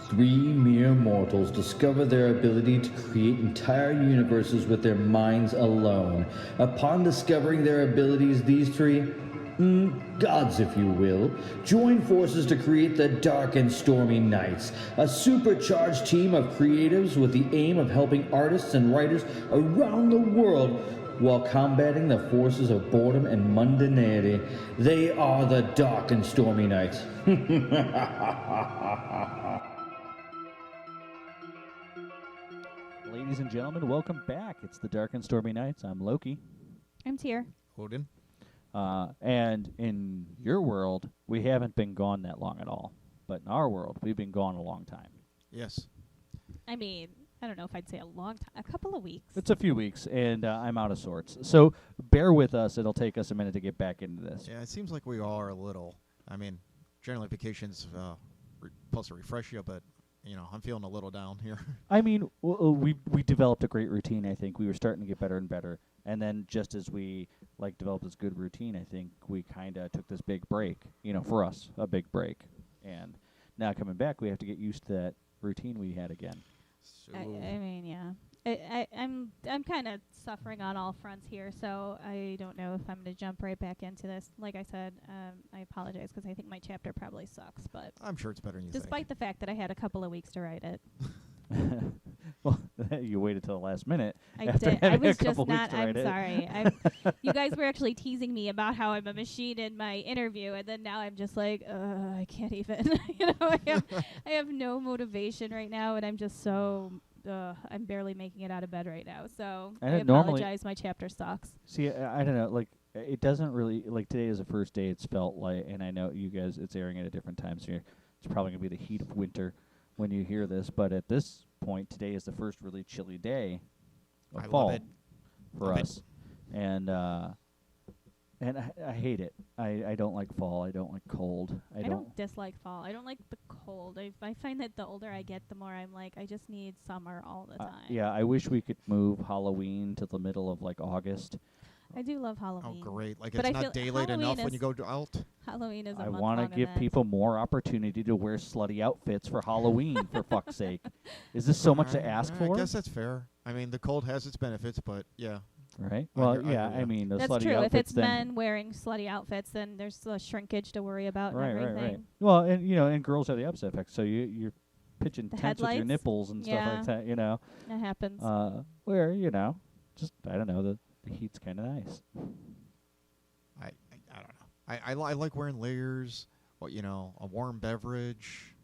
Three mere mortals discover their ability to create entire universes with their minds alone. Upon discovering their abilities, these three, gods if you will, join forces to create the Dark and Stormy Nights, a supercharged team of creatives with the aim of helping artists and writers around the world while combating the forces of boredom and mundanity. They are the Dark and Stormy Nights. Ladies and gentlemen, welcome back. It's the Dark and Stormy Nights. I'm Loki. I'm Tyr. Odin. And in your world, we haven't been gone that long at all. But in our world, we've been gone a long time. Yes. I mean, I don't know if I'd say a long time. A couple of weeks. It's a few weeks, and I'm out of sorts. So bear with us. It'll take us a minute to get back into this. Yeah, it seems like we all are a little. I mean, generally vacations supposed to refresh you, but you know, I'm feeling a little down here. I mean, we developed a great routine. I think we were starting to get better and better, and then just as we developed this good routine, I think we kind of took this big break. You know, for us, a big break, and now coming back, we have to get used to that routine we had again. So I mean, yeah. I'm kind of suffering on all fronts here, so I don't know if I'm going to jump right back into this. Like I said, I apologize because I think my chapter probably sucks, but I'm sure it's better than you despite the fact that I had a couple of weeks to write it. Well, you waited till the last minute. I after did. I having a was just couple weeks not. to I'm write it. sorry. You guys were actually teasing me about how I'm a machine in my interview, and then now I'm just like, I can't even. You know, I have no motivation right now, and I'm just so. I'm barely making it out of bed right now, so I apologize. My chapter sucks. See, I don't know. It doesn't really today is the first day. It's felt like, and I know you guys. It's airing at a different time, so it's probably gonna be the heat of winter when you hear this. But at this point, today is the first really chilly day of I fall love it. for us, and I hate it. I don't like fall. I don't like cold. I don't dislike fall. I don't like the cold. I find that the older I get, the more I'm like, I just need summer all the time. Yeah, I wish we could move Halloween to the middle of August. I do love Oh, Halloween. great! Like But I it's feel not daylight Halloween enough when you go out. Halloween is a I month want to long give event. people more opportunity to wear slutty outfits for Halloween, for fuck's sake. Is this so much to ask I for? guess that's fair. I mean, the cold has its benefits, but yeah. Right? I Well, hear- I yeah, hear I ya. mean, the That's slutty true. If outfits it's then. men wearing slutty outfits, then there's a shrinkage to worry about Right, and right, everything. right. Well, and and girls have the opposite effect. So you're pitching The tents with your headlights? nipples and stuff Yeah. like that. You know, That happens. where just I don't know, the heat's kind of nice. I don't know. I like wearing layers. What a warm beverage,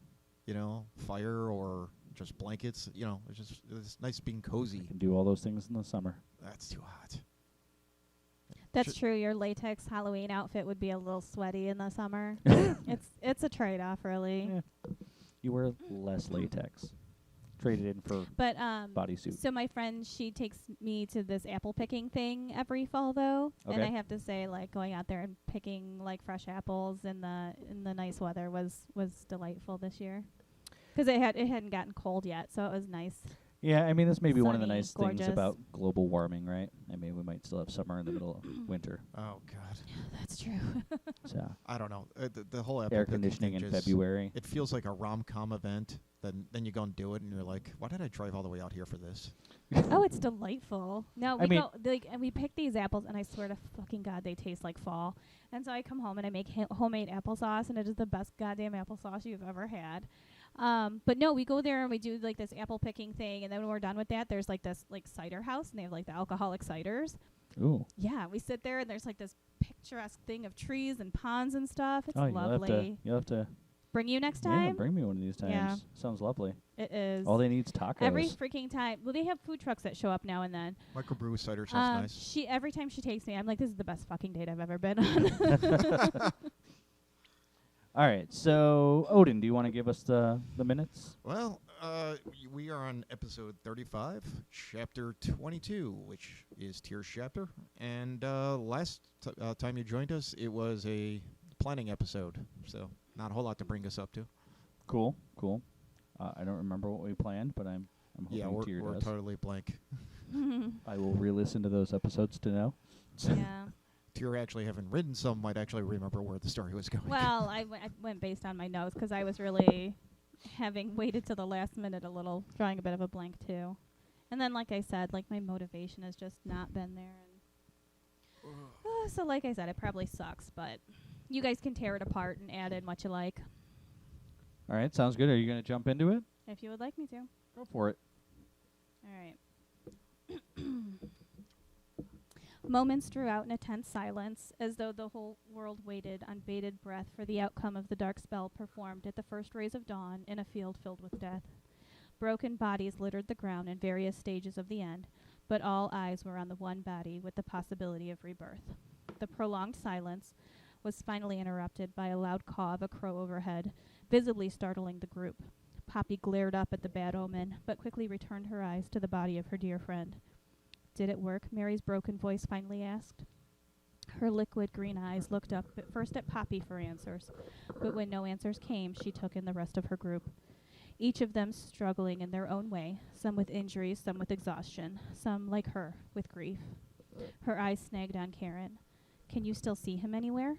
fire or just blankets. It's nice being cozy. You can do all those things in the summer. That's too hot. That's true. Your latex Halloween outfit would be a little sweaty in the summer. It's a trade-off, really. Yeah. You wear less latex. Trade it in for But bodysuit. so my friend, she takes me to this apple picking thing every fall, though, and Okay. I have to say, going out there and picking fresh apples in the nice weather was delightful this year, because it hadn't gotten cold yet, so it was nice. Yeah, I mean, this may be one of the Sunny, nice gorgeous. things about global warming, right? I mean, we might still have summer in the middle of winter. Oh God. That's true. So I don't know. The whole apple air picking conditioning thing in just- February. It feels like a rom-com event. Then you go and do it, and you're like, why did I drive all the way out here for this? Oh, it's delightful. No, I we mean- go and we pick these apples, and I swear to fucking God, they taste like fall. And so I come home and I make homemade applesauce, and it is the best goddamn applesauce you've ever had. But no, we go there and we do this apple picking thing, and then when we're done with that, there's this cider house, and they have the alcoholic ciders. Ooh. Yeah, we sit there and there's this picturesque thing of trees and ponds and stuff. It's Oh, lovely. you'll have to. Bring you next Yeah, time. bring me one of these times. Yeah. Sounds lovely. It is. All they need is tacos. Every freaking time. Well, they have food trucks that show up now and then. Microbrew cider sounds nice. Every time she takes me, I'm like, this is the best fucking date I've ever been on. All right, so Odin, do you want to give us the minutes? Well, we are on episode 35, chapter 22, which is Tyr's chapter. And last time you joined us, it was a planning episode, so not a whole lot to bring us up to. Cool. I don't remember what we planned, but I'm hoping Yeah, Tyr we're does. totally blank. I will re-listen to those episodes to know. Yeah. Tyr actually having written some might actually remember where the story was going. Well, I went based on my notes because I was really having waited till the last minute a little, drawing a bit of a blank too. And then, like I said, like my motivation has just not been there. And so, like I said, it probably sucks, but you guys can tear it apart and add in what you like, All right, sounds good. Are you going to jump into it? if you would like me to. Go for it. All right. Moments drew out in a tense silence, as though the whole world waited on bated breath for the outcome of the dark spell performed at the first rays of dawn in a field filled with death. Broken bodies littered the ground in various stages of the end, but all eyes were on the one body with the possibility of rebirth. The prolonged silence was finally interrupted by a loud caw of a crow overhead, visibly startling the group. Poppy glared up at the bad omen, but quickly returned her eyes to the body of her dear friend. Did it work? Mary's broken voice finally asked. Her liquid green eyes looked up at first at Poppy for answers, but when no answers came, she took in the rest of her group. Each of them struggling in their own way, some with injuries, some with exhaustion, some, like her, with grief. Her eyes snagged on Karen. Can you still see him anywhere?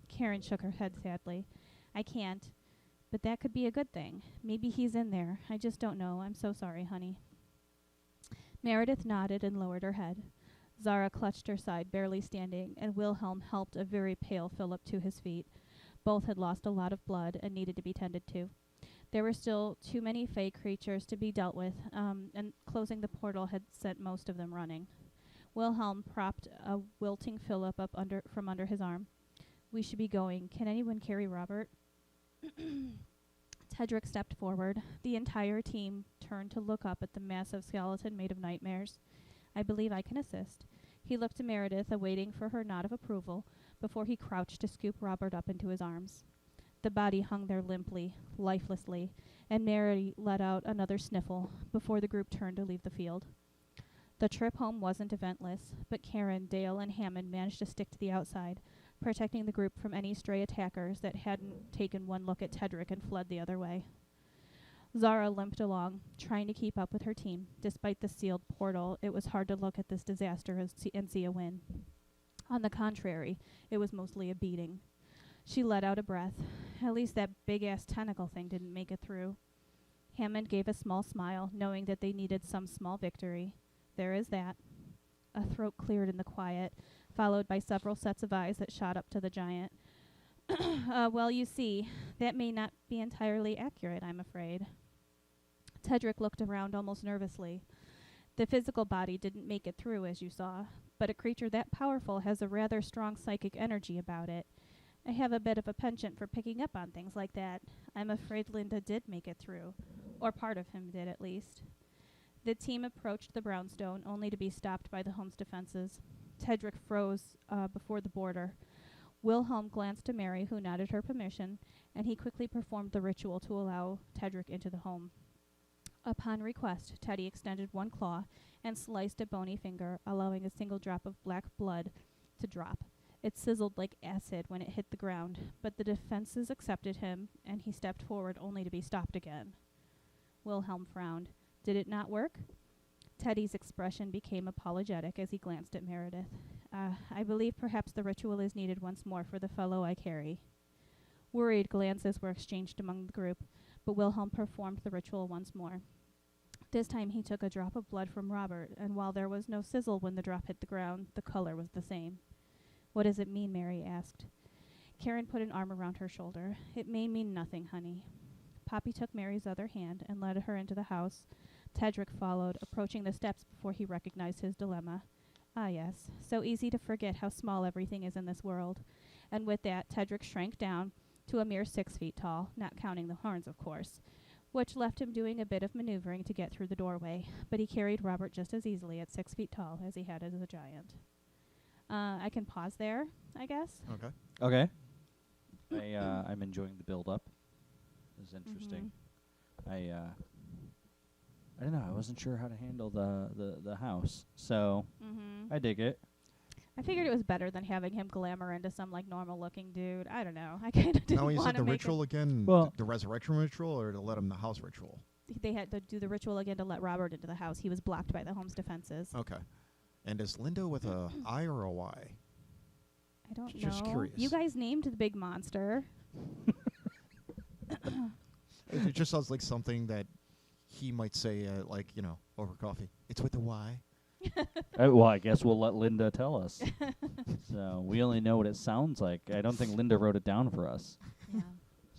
Karen shook her head sadly. I can't, but that could be a good thing. Maybe he's in there. I just don't know. I'm so sorry, honey. Meredith nodded and lowered her head. Zara clutched her side, barely standing, and Wilhelm helped a very pale Philip to his feet. Both had lost a lot of blood and needed to be tended to. There were still too many fey creatures to be dealt with, and closing the portal had sent most of them running. Wilhelm propped a wilting Philip up from under his arm. We should be going. Can anyone carry Robert? Tedrick stepped forward. The entire team turned to look up at the massive skeleton made of nightmares. I believe I can assist. He looked to Meredith, awaiting for her nod of approval, before he crouched to scoop Robert up into his arms. The body hung there limply, lifelessly, and Meri let out another sniffle before the group turned to leave the field. The trip home wasn't eventless, but Karen, Dale, and Hammond managed to stick to the outside, protecting the group from any stray attackers that hadn't taken one look at Tedrick and fled the other way. Zara limped along, trying to keep up with her team. Despite the sealed portal, it was hard to look at this disaster and see a win. On the contrary, it was mostly a beating. She let out a breath. At least that big-ass tentacle thing didn't make it through. Hammond gave a small smile, knowing that they needed some small victory. There is that. A throat cleared in the quiet, followed by several sets of eyes that shot up to the giant. Well, you see, that may not be entirely accurate, I'm afraid. Tedrick looked around almost nervously. The physical body didn't make it through, as you saw, but a creature that powerful has a rather strong psychic energy about it. I have a bit of a penchant for picking up on things like that. I'm afraid Linda did make it through, or part of him did at least. The team approached the brownstone, only to be stopped by the home's defenses. Tedrick froze before the border. Wilhelm glanced to Meri, who nodded her permission, and he quickly performed the ritual to allow Tedrick into the home. Upon request, Teddy extended one claw and sliced a bony finger, allowing a single drop of black blood to drop. It sizzled like acid when it hit the ground, but the defenses accepted him, and he stepped forward only to be stopped again. Wilhelm frowned. Did it not work? Teddy's expression became apologetic as he glanced at Meredith. I believe perhaps the ritual is needed once more for the fellow I carry. Worried glances were exchanged among the group, but Wilhelm performed the ritual once more. This time he took a drop of blood from Robert, and while there was no sizzle when the drop hit the ground, the color was the same. What does it mean? Meri asked. Karen put an arm around her shoulder. It may mean nothing, honey. Poppy took Mary's other hand and led her into the house. Tedrick followed, approaching the steps before he recognized his dilemma. Ah, yes, so easy to forget how small everything is in this world. And with that, Tedrick shrank down to a mere 6 feet tall, not counting the horns, of course, which left him doing a bit of maneuvering to get through the doorway, but he carried Robert just as easily at 6 feet tall as he had as a giant. I can pause there, I guess. Okay. Okay. I'm enjoying the build-up. This is interesting. I don't know. I wasn't sure how to handle the house, so I dig it. I figured it was better than having him glamour into some like normal-looking dude. I don't know. I kind of didn't Now, want you to said the make ritual again, Well- the resurrection ritual, or to let him the house ritual? They had to do the ritual again to let Robert into the house. He was blocked by the home's defenses. Okay. And is Linda with a I or a Y? I don't know. Just curious. You guys named the big monster. It just sounds like something that he might say, over coffee. It's with the Y. Well, I guess we'll let Linda tell us. So we only know what it sounds like. I don't think Linda wrote it down for us. Yeah.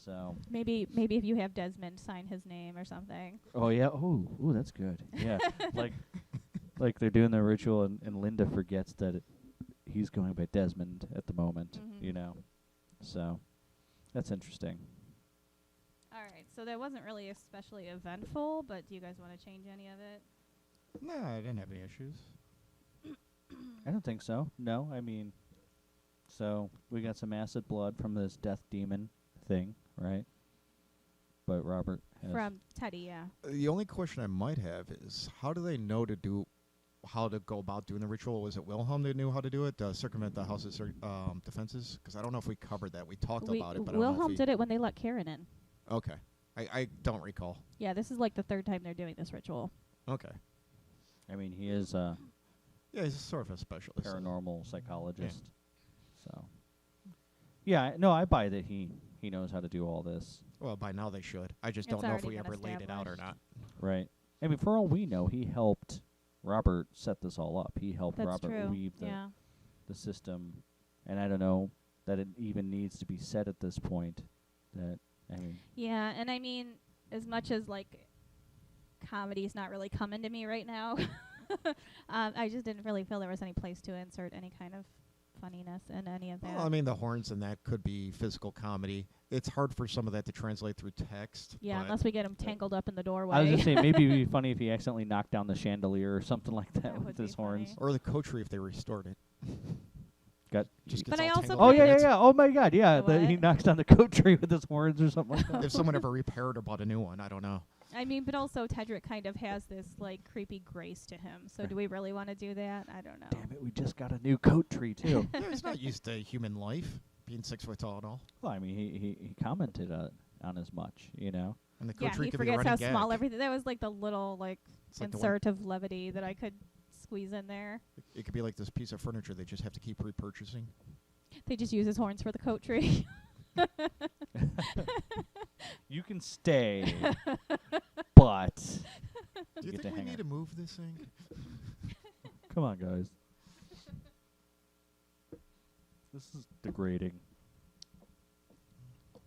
So. Maybe if you have Desmond sign his name or something. Oh yeah. Oh, that's good. Yeah. like they're doing the ritual, and Linda forgets that he's going by Desmond at the moment. Mhm. So that's interesting. All right. So that wasn't really especially eventful, but do you guys want to change any of it? No, I didn't have any issues. I don't think so. No, I mean, so we got some acid blood from this death demon thing, right? But Robert has From Teddy, yeah. The only question I might have is, how do they know how to go about doing the ritual? Was it Wilhelm that knew how to do it, circumvent the house's defenses? Because I don't know if we covered that. We talked about it, but I don't know Wilhelm if did it when they let Karen in. Okay. I don't recall. Yeah, this is like the third time they're doing this ritual. Okay. I mean, he is a Yeah, he's sort of a specialist. paranormal psychologist. So, yeah, no, I buy that he knows how to do all this, Well, by now they should. I just It's don't know if already we been ever laid it out or established. not. right? I mean, for all we know, he helped Robert set this all up. He helped That's Robert true. weave Yeah. the system, and I don't know that it even needs to be said at this point. That I mean, Yeah, and I mean, as much as like comedy's not really coming to me right now, I just didn't really feel there was any place to insert any kind of funniness in any of that. Well, I mean, the horns and that could be physical comedy. It's hard for some of that to translate through text. yeah, but unless we get him tangled up in the doorway. I was gonna say maybe it'd be funny if he accidentally knocked down the chandelier or something like that, That with would his be horns. funny. Or the coterie if they restored it. Got Just But gets I all also tangled oh up yeah, in yeah, it. yeah. Oh my God, yeah. The He what? knocks down the coat tree with his horns or something like that. If someone ever repaired or bought a new one, I don't know. I mean, but also Tedrick kind of has this like creepy grace to him. So do we really want to do that? I don't know. Damn it, we just got a new coat tree too. Yeah, he's not used to human life, being 6 foot tall and all. Well, I mean, he commented on as much, And the Yeah, coterie he could be forgets running how gag. small everything. That was like the little like It's like the one- insert of levity that I could squeeze in there. It could be like this piece of furniture they just have to keep repurchasing. They just use his horns for the coat tree. You can stay, but Do you get to think we hang need out. to move this thing? Come on, guys. This is degrading. All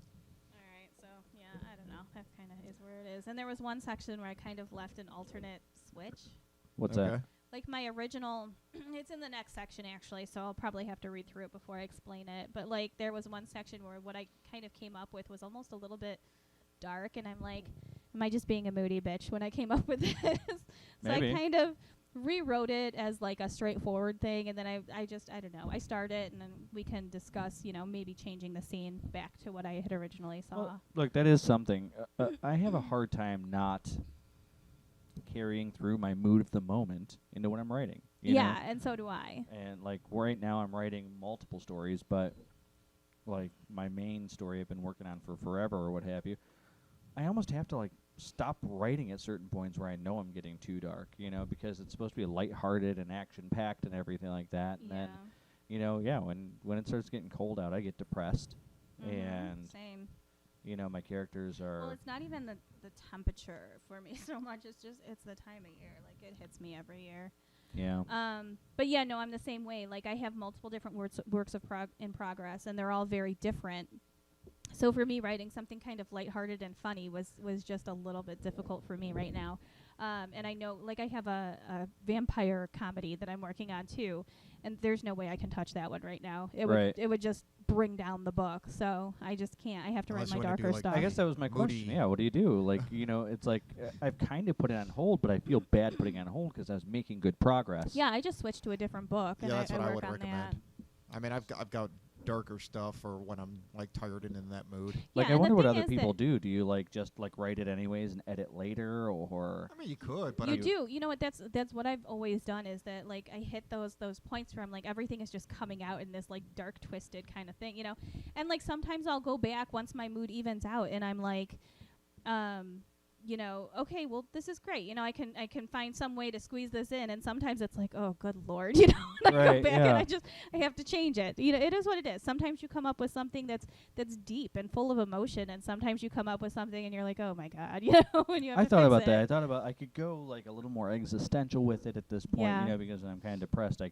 right, so yeah, I don't know. That kind of is where it is. And there was one section where I kind of left an alternate switch. What's Okay. that? Like my original, it's in the next section actually, so I'll probably have to read through it before I explain it. But like there was one section where what I kind of came up with was almost a little bit dark, and I'm like, am I just being a moody bitch when I came up with this? So Maybe. I kind of rewrote it as like a straightforward thing, and then I don't know. I start it, and then we can discuss, maybe changing the scene back to what I had originally saw. Well, look, that is something. I have a hard time not carrying through my mood of the moment into what I'm writing. You know? and so do I. And like right now I'm writing multiple stories, but like my main story I've been working on for forever or what have you, I almost have to like stop writing at certain points where I know I'm getting too dark, because it's supposed to be lighthearted and action-packed and everything like that. And then, when it starts getting cold out, I get depressed. And, Same. my characters are... Well, it's not even the temperature for me so much. It's the time of year. Like, it hits me every year. Yeah. But yeah, no, I'm the same way. Like, I have multiple different works of in progress, and they're all very different. So for me, writing something kind of lighthearted and funny was just a little bit difficult for me right now. And I know, like, I have a vampire comedy that I'm working on too, and there's no way I can touch that one right now. It would just bring down the book. So I just can't. I have to Unless write you my wanna do, darker like, stuff. I guess that was my Moody. question. Yeah, what do you do? Like, it's like I've kind of put it on hold, but I feel bad putting it on hold because I was making good progress. Yeah, I just switched to a different book, and Yeah, that's what I work would on recommend. that. I mean, I've got darker stuff for when I'm like tired and in that mood. Like, Yeah, I and the wonder what thing other is people that do. Do you just write it anyways and edit later, or? I mean, you could, but You do. You know what? That's what I've always done is that like I hit those points where I'm like everything is just coming out in this like dark twisted kind of thing, And like sometimes I'll go back once my mood evens out and I'm like okay, well, this is great. I can find some way to squeeze this in, and sometimes it's like, oh, good Lord, and I go Right, back yeah. and I have to change it. It is what it is. Sometimes you come up with something that's deep and full of emotion, and sometimes you come up with something and you're like, oh my God, when you have I to thought fix about it. that. I thought about I could go like a little more existential with it at this point, Yeah. because I'm kind of depressed.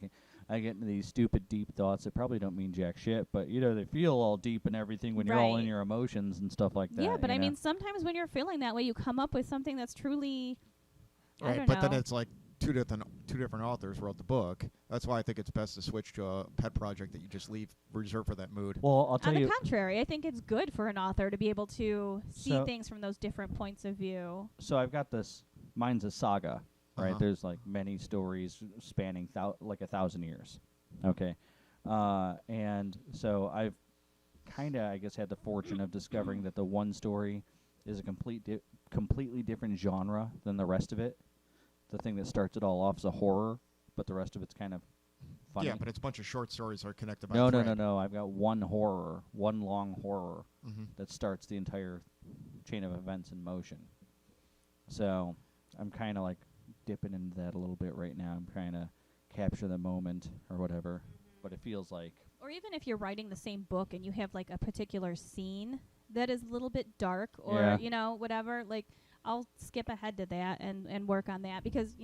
I get into these stupid deep thoughts that probably don't mean jack shit, but they feel all deep and everything when you're all in Right. your emotions and stuff like that. Yeah, but you I know? mean, sometimes when you're feeling that way, you come up with something that's truly, I Right, don't but know. then it's like two different authors wrote the book. That's why I think it's best to switch to a pet project that you just leave reserved for that mood. Well, I'll tell On the you. contrary, I think it's good for an author to be able to see So- things from those different points of view. So I've got this. Mine's a saga, right? Uh-huh. There's like many stories spanning like 1,000 years. Okay, and so I've kind of, I guess, had the fortune of discovering that the one story is a completely different genre than the rest of it. The thing that starts it all off is a horror, but the rest of it's kind of funny. Yeah, but it's a bunch of short stories that are connected by no, a no, thread. no, no. I've got one long horror Mm-hmm. that starts the entire chain of events in motion. So I'm kind of like dipping into that a little bit right now. I'm trying to capture the moment or whatever, but it feels like Or even if you're writing the same book and you have like a particular scene that is a little bit dark or, Yeah. whatever, like I'll skip ahead to that and work on that because,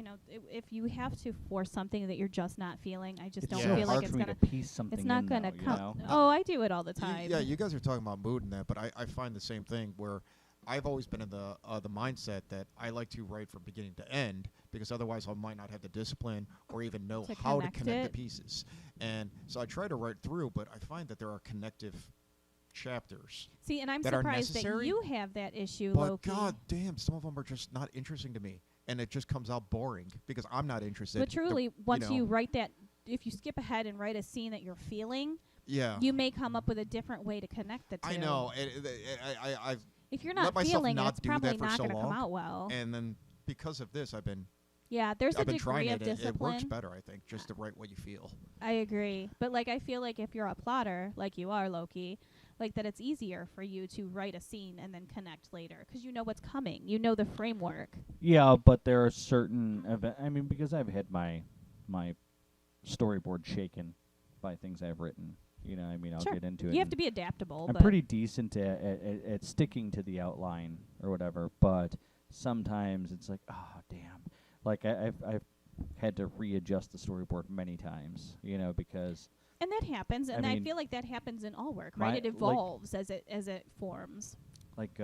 if you have to force something that you're just not feeling, I just it's don't so feel hard like it's for me going to piece something it's not in, going to though, you come. know? Oh, I do it all the time. Yeah, you guys are talking about mood and that, but I find the same thing where I've always been in the mindset that I like to write from beginning to end because otherwise I might not have the discipline or even know To how to connect connect it. the pieces. And so I try to write through, but I find that there are connective chapters. See, and I'm that are surprised that necessary, you have that issue, But Loki. god damn, some of them are just not interesting to me. And it just comes out boring because I'm not interested. But truly, once know. you write that, if you skip ahead and write a scene that you're feeling, Yeah. you may come up with a different way to connect the two. I know. I've If you're let not myself feeling it, not it's do probably that for not so going to come long, out well. and then because of this I've been There's a trying degree of it. It discipline. works better, I think, just to write what you feel. I agree. But I feel like if you're a plotter, like you are, Loki, that it's easier for you to write a scene and then connect later because you know what's coming. You know the framework. Yeah, but there are certain because I've had my storyboard shaken by things I've written. I'll Sure. get into it. You have and to be adaptable. I'm but pretty decent at sticking to the outline or whatever, but sometimes it's like, oh damn, like I've had to readjust the storyboard many times, because And that happens, and I mean, feel like that happens in all work, my- right? It like- evolves as it forms. like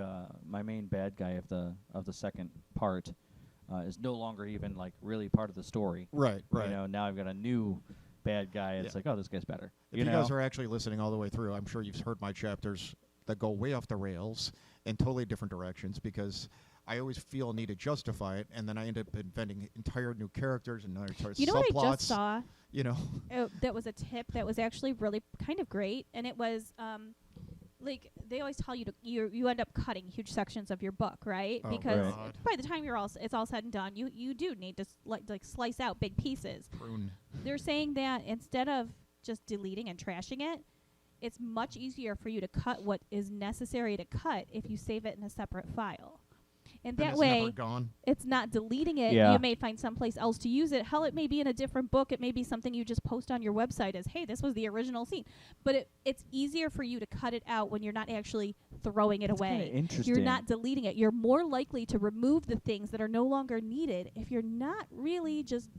my main bad guy of the second part is no longer even really part of the story. Right, Now I've got a new bad guy. It's Yeah. like, oh, this guy's better. If you guys are actually listening all the way through, I'm sure you've heard my chapters that go way off the rails in totally different directions because I always feel a need to justify it, and then I end up inventing entire new characters and entire You know subplots. what I just saw? That was a tip that was actually really kind of great, and it was they always tell you you end up cutting huge sections of your book, right? Oh, Because God. by the time it's all said and done, you do need to slice out big pieces. Prune. They're saying that instead of just deleting and trashing it, it's much easier for you to cut what is necessary to cut if you save it in a separate file. And Then that it's way, never gone. it's not deleting it. Yeah. You may find someplace else to use it. Hell, it may be in a different book. It may be something you just post on your website as, hey, this was the original scene. But it's easier for you to cut it out when you're not actually throwing it That's kinda away. interesting. You're not deleting it. You're more likely to remove the things that are no longer needed if you're not really just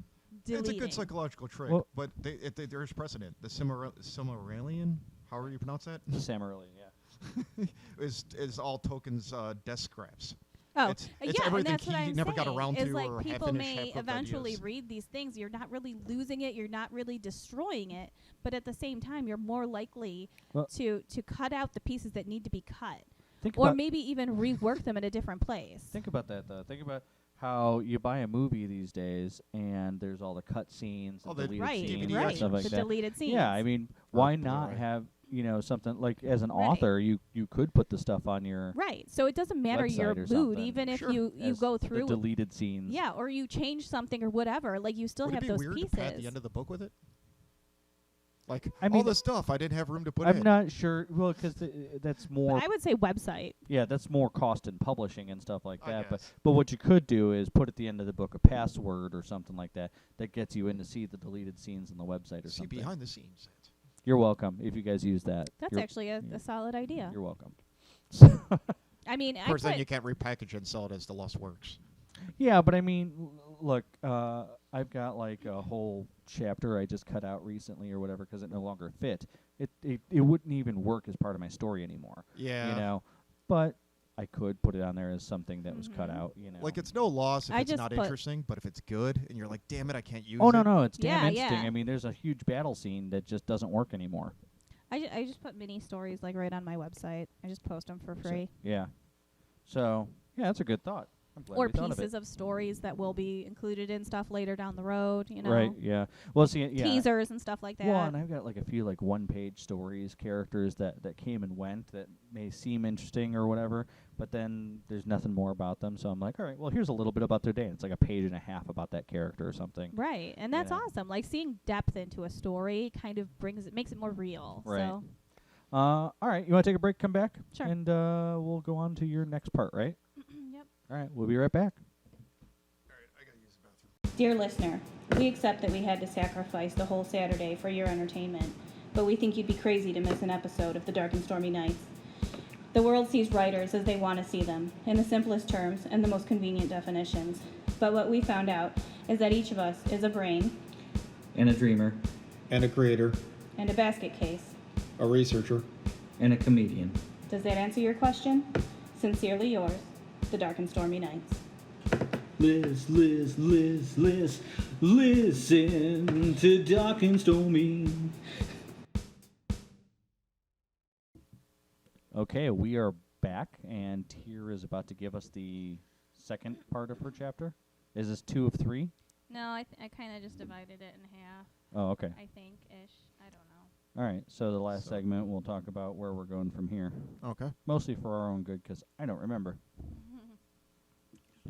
deleting. It's a good psychological trick, Well- but there's precedent. The Silmarillion, however you pronounce that, Samarillion, yeah. is all tokens desk scraps. Oh, It's yeah, everything and that's what he I'm never got saying, around is to like or people half-finished, may half-cooked eventually ideas. read these things. You're not really losing it. You're not really destroying it. But at the same time, you're more likely Well- to cut out the pieces that need to be cut. Think Or about maybe even rework them in a different place. think about that though. Think about how you buy a movie these days and there's all the cut scenes, Oh, the the deleted Right, scenes, DVD and right. stuff like The that. deleted scenes. Yeah, I mean, why Or not Blu-ray. have something like as an Right. author, you could put the stuff on your Right. So it doesn't matter your website or mood, something. even if Sure. you as go the through. deleted scenes. Yeah, or you change something or whatever. Like you still Would have it be those weird pieces. to pad the end of the book with it? Like, I all mean, the stuff I didn't have room to put I'm in. not sure. Well, because that's more. I would say website. Yeah, that's more cost in publishing and stuff like I that. But guess. what you could do is put at the end of the book a password or something like that that gets you in to see the deleted scenes on the website or See something. behind the scenes. You're welcome if you guys use that. That's You're- actually a solid idea. You're welcome. I mean, Of course, then put- you can't repackage and sell it as the Lost Works. Yeah, but I mean, look, I've got like a whole chapter I just cut out recently or whatever because it no longer fit. It wouldn't even work as part of my story anymore. Yeah. You know, but I could put it on there as something that was cut Mhm. out. You know, Like, it's no loss if I it's just not put- interesting, but if it's good and you're like, damn it, I can't use oh it. no, it's damn Yeah, interesting. yeah. I mean, there's a huge battle scene that just doesn't work anymore. I just put mini stories like right on my website. I just post them for So- free. yeah. So yeah, that's a good thought. I'm glad Or we thought of pieces it. of stories that will be included in stuff later down the road. You know, Right. Yeah. Well, see, yeah. teasers and stuff like that. Well, and I've got like a few like one-page stories, characters that came and went that may seem interesting or whatever, but then there's nothing more about them. So I'm like, all right, well, here's a little bit about their day. And it's like a page and a half about that character or something. Right, and that's Yeah. awesome. Like seeing depth into a story kind of makes it more real. Right. So All right, you want to take a break, come back? Sure. And we'll go on to your next part, right? yep. All right, we'll be right back. Dear listener, we accept that we had to sacrifice the whole Saturday for your entertainment, but we think you'd be crazy to miss an episode of The Dark and Stormy Nights. The world sees writers as they want to see them, in the simplest terms and the most convenient definitions. But what we found out is that each of us is a brain And a dreamer. And a creator, and a basket case. a researcher. And a comedian. Does that answer your question? Sincerely yours, The Dark and Stormy Nights. Listen to Dark and Stormy. Okay, we are back, and Tyr is about to give us the second part of her chapter. Is this 2 of 3? No, I kind of just divided it in half. Oh, okay. I think ish. I don't know. All right, so the last So- segment, we'll talk about where we're going from here. Okay. Mostly for our own good, because I don't remember.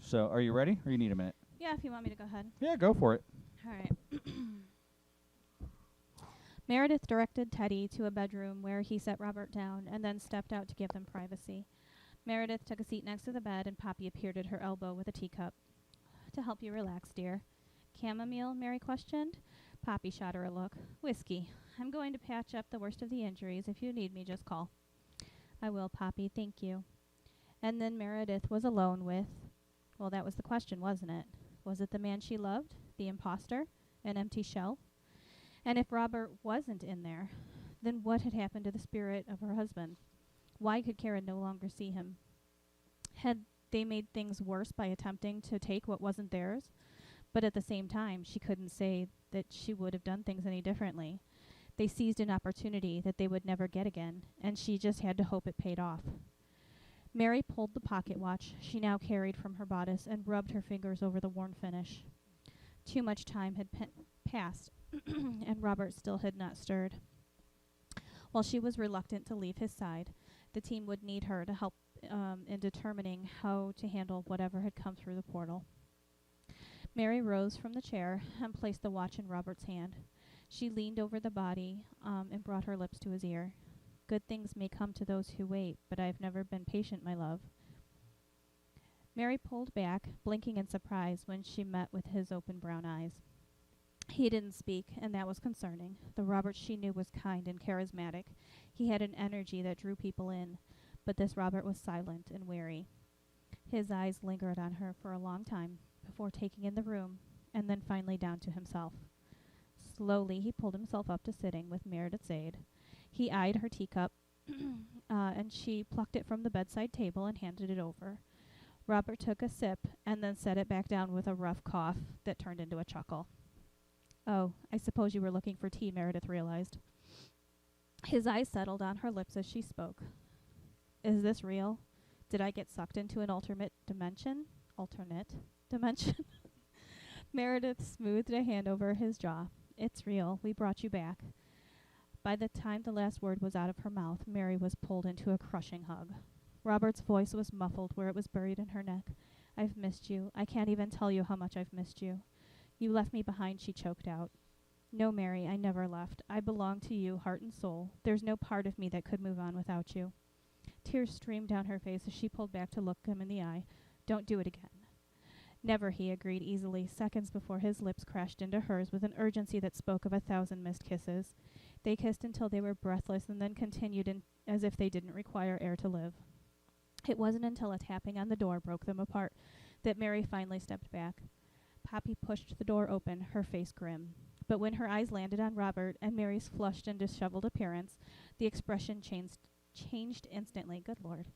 So, are you ready, or you need a minute? Yeah, if you want me to go ahead. Yeah, go for it. All right. Meredith directed Teddy to a bedroom where he set Robert down and then stepped out to give them privacy. Meredith took a seat next to the bed and Poppy appeared at her elbow with a teacup. To help you relax, dear. Chamomile? Mary questioned. Poppy shot her a look. Whiskey. I'm going to patch up the worst of the injuries. If you need me, just call. I will, Poppy. Thank you. And then Meredith was alone with... Well, that was the question, wasn't it? Was it the man she loved? The imposter? An empty shell? And if Robert wasn't in there, then what had happened to the spirit of her husband? Why could Karen no longer see him? Had they made things worse by attempting to take what wasn't theirs? But at the same time, she couldn't say that she would have done things any differently. They seized an opportunity that they would never get again, and she just had to hope it paid off. Mary pulled the pocket watch she now carried from her bodice and rubbed her fingers over the worn finish. Too much time had passed, and Robert still had not stirred. While she was reluctant to leave his side, the team would need her to help in determining how to handle whatever had come through the portal. Mary rose from the chair and placed the watch in Robert's hand. She leaned over the body and brought her lips to his ear. Good things may come to those who wait, but I've never been patient, my love. Mary pulled back, blinking in surprise when she met with his open brown eyes. He didn't speak, and that was concerning. The Robert she knew was kind and charismatic. He had an energy that drew people in, but this Robert was silent and wary. His eyes lingered on her for a long time before taking in the room, and then finally down to himself. Slowly he pulled himself up to sitting with Meredith's aid. He eyed her teacup, and she plucked it from the bedside table and handed it over. Robert took a sip and then set it back down with a rough cough that turned into a chuckle. Oh, I suppose you were looking for tea, Meredith realized. His eyes settled on her lips as she spoke. Is this real? Did I get sucked into an alternate dimension? Meredith smoothed a hand over his jaw. It's real. We brought you back. By the time the last word was out of her mouth, Mary was pulled into a crushing hug. Robert's voice was muffled where it was buried in her neck. I've missed you. I can't even tell you how much I've missed you. You left me behind, she choked out. No, Meri, I never left. I belong to you, heart and soul. There's no part of me that could move on without you. Tears streamed down her face as she pulled back to look him in the eye. Don't do it again. Never, he agreed easily, seconds before his lips crashed into hers with an urgency that spoke of 1,000 missed kisses. They kissed until they were breathless and then continued as if they didn't require air to live. It wasn't until a tapping on the door broke them apart that Meri finally stepped back. Poppy pushed the door open, her face grim. But when her eyes landed on Robert and Mary's flushed and disheveled appearance, the expression changed instantly. Good Lord.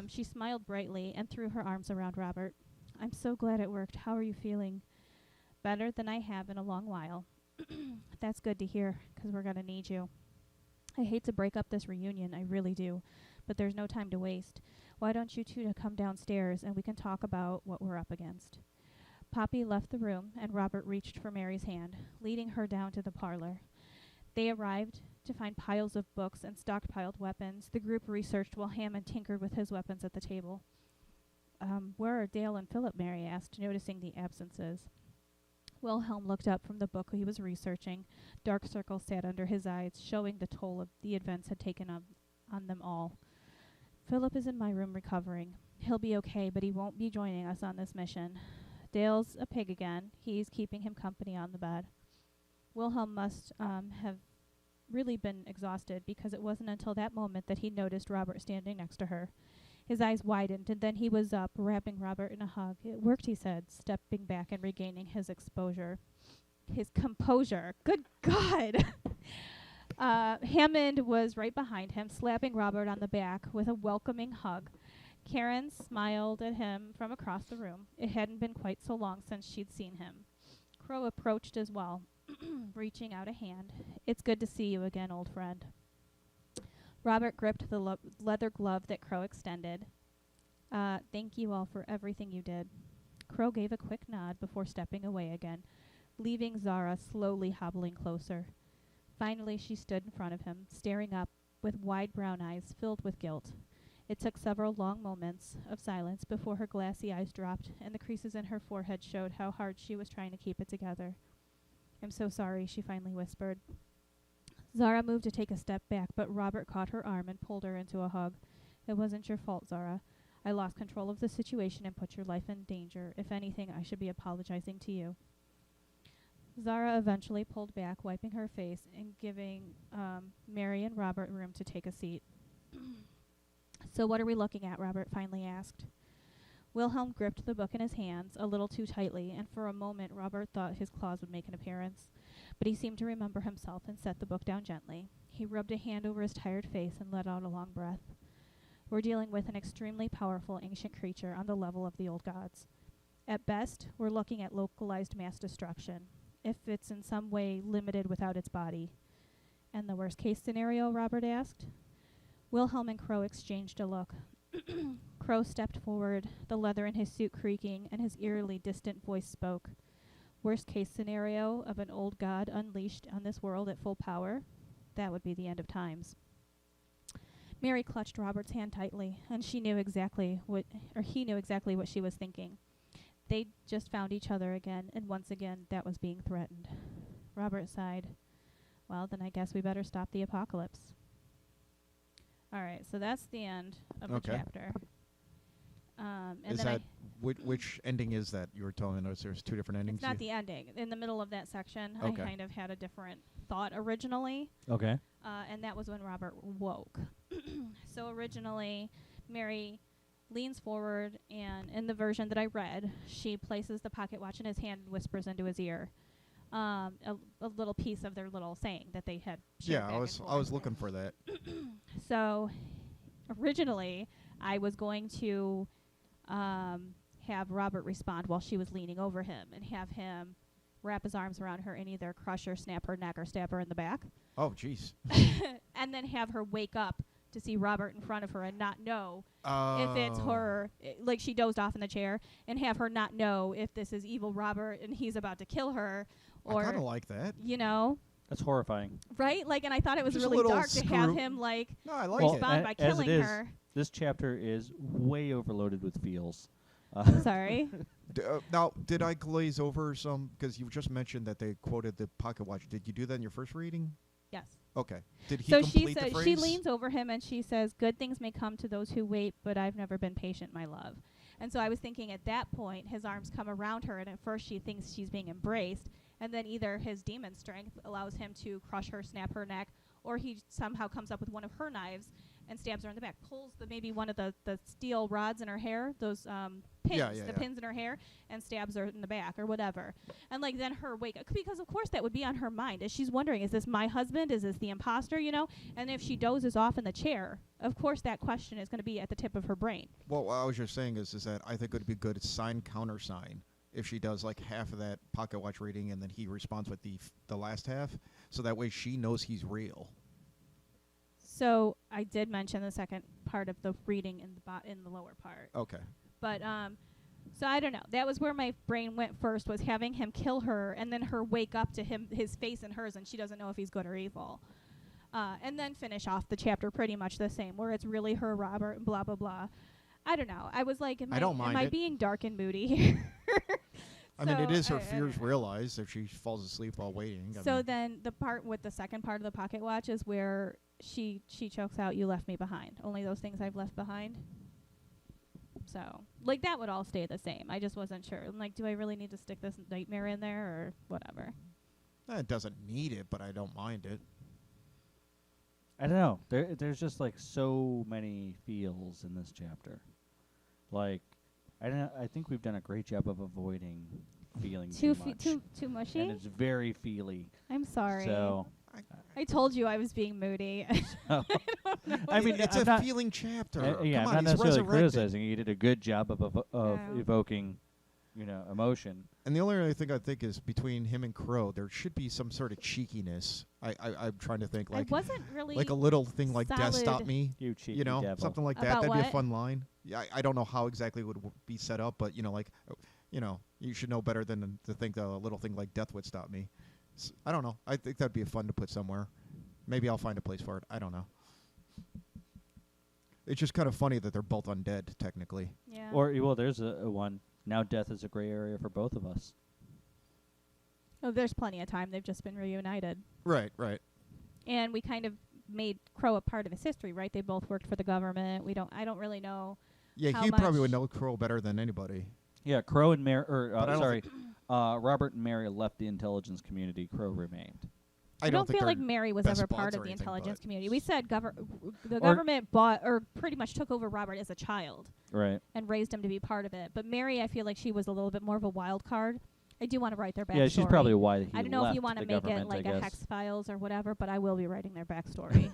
She smiled brightly and threw her arms around Robert. I'm so glad it worked. How are you feeling? Better than I have in a long while. That's good to hear, 'cause we're going to need you. I hate to break up this reunion, I really do, but there's no time to waste. Why don't you two come downstairs and we can talk about what we're up against? Poppy left the room, and Robert reached for Mary's hand, leading her down to the parlor. They arrived to find piles of books and stockpiled weapons. The group researched while Hammond tinkered with his weapons at the table. Where are Dale and Philip? Meri asked, noticing the absences. Wilhelm looked up from the book he was researching. Dark circles sat under his eyes, showing the toll of the events had taken on them all. Philip is in my room recovering. He'll be okay, but he won't be joining us on this mission. Dale's a pig again. He's keeping him company on the bed. Wilhelm must have really been exhausted, because it wasn't until that moment that he noticed Robert standing next to her. His eyes widened, and then he was up, wrapping Robert in a hug. It worked, he said, stepping back and regaining his composure. Good God! Hammond was right behind him, slapping Robert on the back with a welcoming hug. Karen smiled at him from across the room. It hadn't been quite so long since she'd seen him. Crow approached as well, reaching out a hand. It's good to see you again, old friend. Robert gripped the leather glove that Crow extended. Thank you all for everything you did. Crow gave a quick nod before stepping away again, leaving Zara slowly hobbling closer. Finally, she stood in front of him, staring up with wide brown eyes filled with guilt. It took several long moments of silence before her glassy eyes dropped and the creases in her forehead showed how hard she was trying to keep it together. I'm so sorry, she finally whispered. Zara moved to take a step back, but Robert caught her arm and pulled her into a hug. It wasn't your fault, Zara. I lost control of the situation and put your life in danger. If anything, I should be apologizing to you. Zara eventually pulled back, wiping her face and giving Meri and Robert room to take a seat. So what are we looking at? Robert finally asked. Wilhelm gripped the book in his hands a little too tightly, and for a moment Robert thought his claws would make an appearance. But he seemed to remember himself and set the book down gently. He rubbed a hand over his tired face and let out a long breath. We're dealing with an extremely powerful ancient creature on the level of the old gods. At best, we're looking at localized mass destruction, if it's in some way limited without its body. And the worst case scenario? Robert asked. Wilhelm and Crow exchanged a look. Crow stepped forward, the leather in his suit creaking, and his eerily distant voice spoke. Worst case scenario of an old god unleashed on this world at full power? That would be the end of times. Meri clutched Robert's hand tightly, and he knew exactly what she was thinking. They'd just found each other again, and once again that was being threatened. Robert sighed. Well, then I guess we better stop the apocalypse. All right, so that's the end of the chapter. And is then that which ending is that you were telling us? There's two different endings. it's not the ending. In the middle of that section, Okay. I kind of had a different thought originally, Okay. and that was when Robert woke. So originally, Meri leans forward, and in the version that I read, she places the pocket watch in his hand and whispers into his ear a little piece of their little saying that they had shared back and I forth. was looking for that. So originally, I was going to have Robert respond while she was leaning over him and have him wrap his arms around her and either crush her, snap her neck, or stab her in the back. Oh, jeez. And then have her wake up to see Robert in front of her and not know if it's her, like she dozed off in the chair, and have her not know if this is evil Robert and he's about to kill her, I or kind of like that. you know, That's horrifying. right? Like, and I thought it was Just a really little dark to have screw- him like No, I like Well, it. respond by as it killing is, her. This chapter is way overloaded with feels. I'm sorry. Now, did I glaze over some? Because you just mentioned that they quoted the pocket watch. Did you do that in your first reading? Yes. Okay. Did he So complete she the says phrase? she leans over him and she says, "Good things may come to those who wait, but I've never been patient, my love." And so I was thinking at that point, his arms come around her, and at first she thinks she's being embraced, and then either his demon strength allows him to crush her, snap her neck, or he somehow comes up with one of her knives and stabs her in the back, pulls maybe one of the steel rods in her hair, those pins, the pins in her hair, and stabs her in the back or whatever. And like then her wake up, because of course that would be on her mind as she's wondering, is this my husband? Is this the imposter? You know? And if she dozes off in the chair, of course that question is going to be at the tip of her brain. Well, what I was just saying is that I think it would be good sign countersign if she does like half of that pocket watch reading and then he responds with the last half, so that way she knows he's real. So I did mention the second part of the reading in the lower part. Okay. But so I don't know. That was where my brain went first, was having him kill her and then her wake up to his face and hers, and she doesn't know if he's good or evil. And then finish off the chapter pretty much the same, where it's really her, Robert, and blah blah blah. I don't know. I was like, am I being dark and moody here? I mean, it is her fears realized if she falls asleep while waiting. So then the part with the second part of the pocket watch is where she chokes out, "You left me behind. Only those things I've left behind." So, like, that would all stay the same. I just wasn't sure. I'm like, do I really need to stick this nightmare in there or whatever? It doesn't need it, but I don't mind it. I don't know. There's just like so many feels in this chapter. Like, I think we've done a great job of avoiding feeling too much. Too mushy? And it's very feely. I'm sorry. So I told you I was being moody. I mean, it's I'm a not feeling chapter. yeah, Come I'm on, not he's necessarily resurrected. criticizing. You did a good job of Yeah. evoking, emotion. And the only other thing I think is between him and Crow, there should be some sort of cheekiness. I'm trying to think I like wasn't really like a little thing like "Death stop solid. me," You cheeky devil. something like that. About That'd be a what? fun line. Yeah, I don't know how exactly it would be set up, but you should know better than to think a little thing like "Death would stop me." I don't know. I think that'd be fun to put somewhere. Maybe I'll find a place for it. I don't know. It's just kind of funny that they're both undead, technically. Yeah. Or there's a one. Now death is a gray area for both of us. Oh, there's plenty of time. They've just been reunited. Right. And we kind of made Crow a part of his history, right? They both worked for the government. I don't really know. Yeah, How he probably much? would know Crow better than anybody. Yeah, Crow and Meri, But I don't Robert and Meri left the intelligence community. Crow remained. I don't think feel like they're Meri was best ever part buds of or the anything, intelligence but- community. We said the government bought or pretty much took over Robert as a child Right. and raised him to be part of it. But Meri, I feel like she was a little bit more of a wild card. I do want to write their backstory. Yeah, she's probably why he I don't know if you want want to make it like a Hex Files or whatever, but I will be writing their backstory.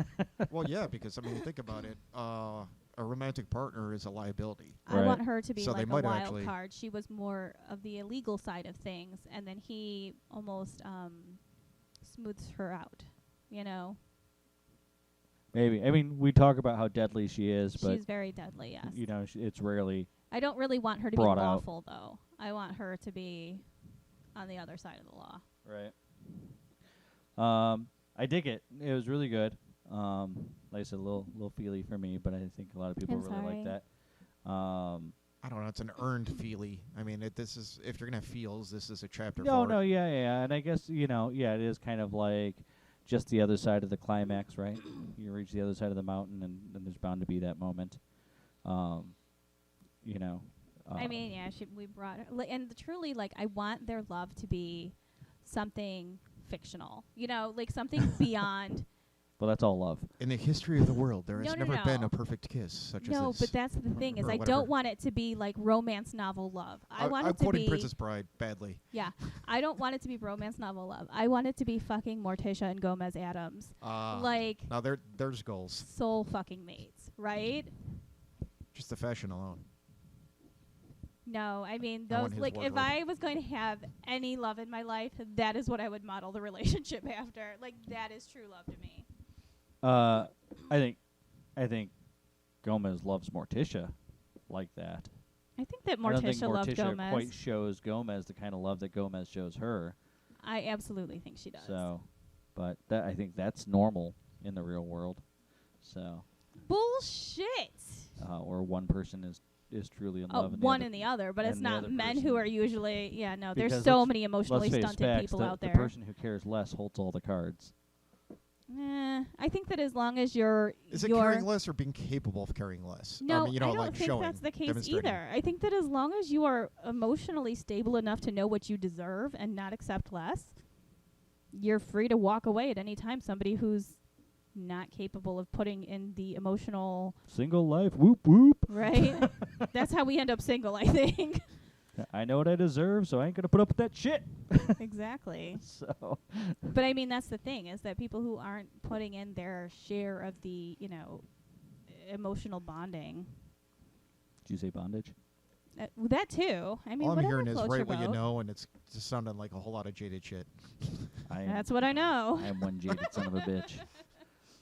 Well, yeah, because I mean, think about it. A romantic partner is a liability. I Right. want her to be So they like a might wild actually- card. She was more of the illegal side of things, and then he almost smooths her out. Maybe. I mean, we talk about how deadly she is, but She's very deadly, yes. it's rarely. I don't really want her to be brought out. lawful, though. I want her to be on the other side of the law. Right. I dig it. It was really good. Like I said, a little feely for me, but I think a lot of people I'm really like sorry. that. I don't know. It's an earned feely. I mean, this is if you're gonna have feels, this is a chapter. No, for no, it. yeah, and I guess it is kind of like just the other side of the climax, right? You reach the other side of the mountain, and there's bound to be that moment. I mean, yeah, we brought her. And truly, like, I want their love to be something fictional. Like something beyond. Well, that's all love. In the history of the world, there has No, never been no. a perfect kiss such as No, this. but that's the thing is or I whatever. don't want it to be like romance novel love. I want I'm it to quoting be Princess Bride badly. Yeah. I don't want it to be romance novel love. I want it to be fucking Morticia and Gomez Adams. Like Now there's goals. soul fucking mates, right? Just the fashion alone. No, I mean I want those his like if wardrobe. I was going to have any love in my life, that is what I would model the relationship after. Like that is true love to me. I think Gomez loves Morticia like that. I think that I don't think Morticia loved Morticia Gomez. quite shows Gomez the kind of love that Gomez shows her. I absolutely think she does. So, but I think that's normal in the real world. So, Bullshit. where one person is is truly in love. one and the other, but it's and the not other men person. who are usually, no, there's Because so let's- many emotionally Let's face stunted facts, people the, out the there. person who cares less holds all the cards. I think that as long as you're Is it you're caring less or being capable of caring less? No, I mean, you know, I don't like think showing, that's the case demonstrating. either. I think that as long as you are emotionally stable enough to know what you deserve and not accept less, you're free to walk away at any time. Somebody who's not capable of putting in the emotional, Single life, whoop whoop. right? That's how we end up single, I think. I know what I deserve, so I ain't gonna put up with that shit. Exactly. So But I mean, that's the thing, is that people who aren't putting in their share of the, emotional bonding. did you say bondage? That too. I mean, All I'm whatever hearing is floats right your what you boat. know, and it's just sounding like a whole lot of jaded shit. I am, That's what I know. I am one jaded son of a bitch.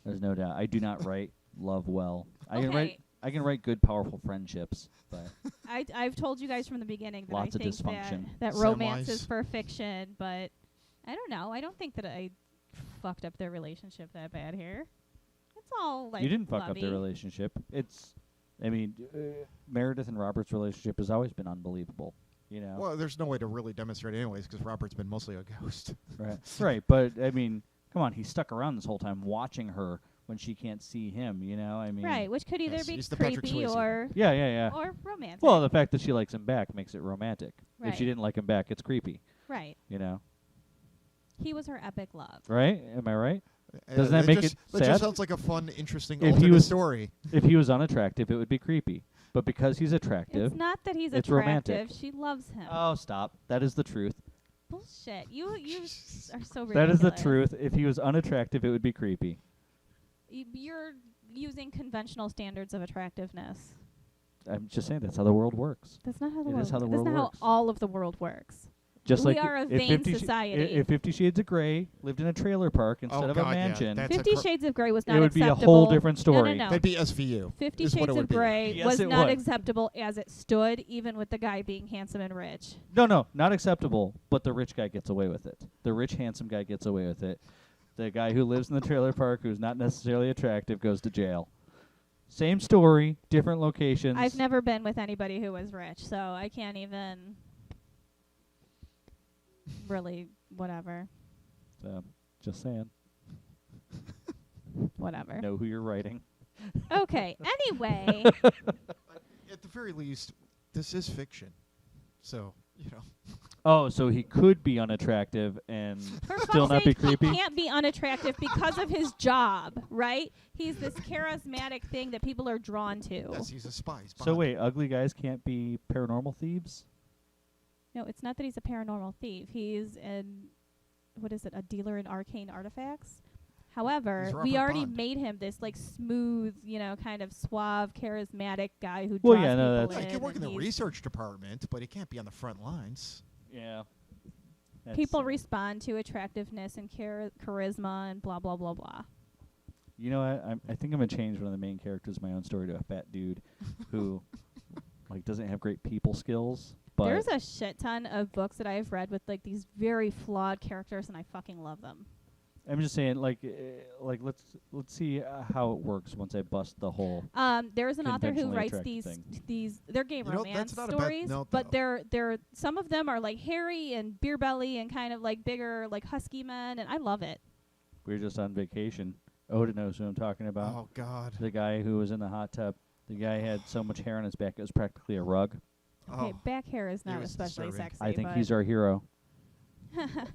There's no doubt. I do not write love well. I can Okay. write. I can write good, powerful friendships, but I've told you guys from the beginning that Lots I of think dysfunction. that romance Samwise. is for fiction, but I don't know. I don't think that I fucked up their relationship that bad here. It's all like you didn't fuck up lovey. their relationship. I mean, Meredith and Robert's relationship has always been unbelievable. You know, Well, there's no way to really demonstrate it anyways, because Robert's been mostly a ghost. right? Right, but I mean, come on, he stuck around this whole time watching her when she can't see him. You know, I mean, Right, which could either Yes, be he's the Patrick creepy Swayze. or Yeah. romantic. Well, the fact that she likes him back makes it romantic. Right. If she didn't like him back, it's creepy. right. You know, He was her epic love. right? Am I right? Doesn't that make it That sad? just sounds like a fun, interesting If he alternate was- story. If he was unattractive, it would be creepy. But because he's attractive, It's not that he's it's attractive. romantic. She loves him. oh, stop! That is the truth. Bullshit. You are so ridiculous. That is the truth. If he was unattractive, it would be creepy. You're using conventional standards of attractiveness. I'm just saying that's how the world works. That's not how the It world is how the That's world not works. how all of the world works. Just We like are a if vain 50 society. If 50 Shades of Grey lived in a trailer park instead Oh, of God, a yeah, mansion, that's- 50 Shades of Grey was not it would be a acceptable. whole different story. No. That'd be SVU. 50 is what Shades it would of be. Grey Yes, was it not would. acceptable as it stood, even with the guy being handsome and rich. No, not acceptable. But the rich guy gets away with it. The rich, handsome guy gets away with it. The guy who lives in the trailer park, who's not necessarily attractive, goes to jail. Same story, different locations. I've never been with anybody who was rich, so I can't even really whatever. So, just saying. Whatever. Know who you're writing. Okay. Anyway, At the very least, this is fiction. So, you know. Oh, so he could be unattractive and for still fuck's not be sake, creepy? he can't be unattractive because of his job, right? He's this charismatic thing that people are drawn to. Yes, he's a spy. He's So Bond. wait, ugly guys can't be paranormal thieves? No, it's not that he's a paranormal thief. He's a dealer in arcane artifacts. However, He's we Robert already Bond. made him this like smooth, kind of suave, charismatic guy who Well, draws yeah, no, people that's- Yeah, in. he can work in and the he's- research department, but he can't be on the front lines. Yeah. People respond to attractiveness and charisma and blah blah blah blah. You know what? I think I'm gonna change one of the main characters of my own story to a fat dude who like doesn't have great people skills. But There's a shit ton of books that I've read with like these very flawed characters, and I fucking love them. I'm just saying, like let's see how it works once I bust the whole. There's an author who Conventionally writes attractive these they're gay You know, romance that's not a bad stories, note, but though. they're some of them are like hairy and beer belly and kind of like bigger like husky men, and I love it. We were just on vacation. Odin knows who I'm talking about. Oh, God. The guy who was in the hot tub. The guy had so much hair on his back it was practically a rug. Okay, Oh. back hair is not was especially disturbing. sexy. I think but he's our hero.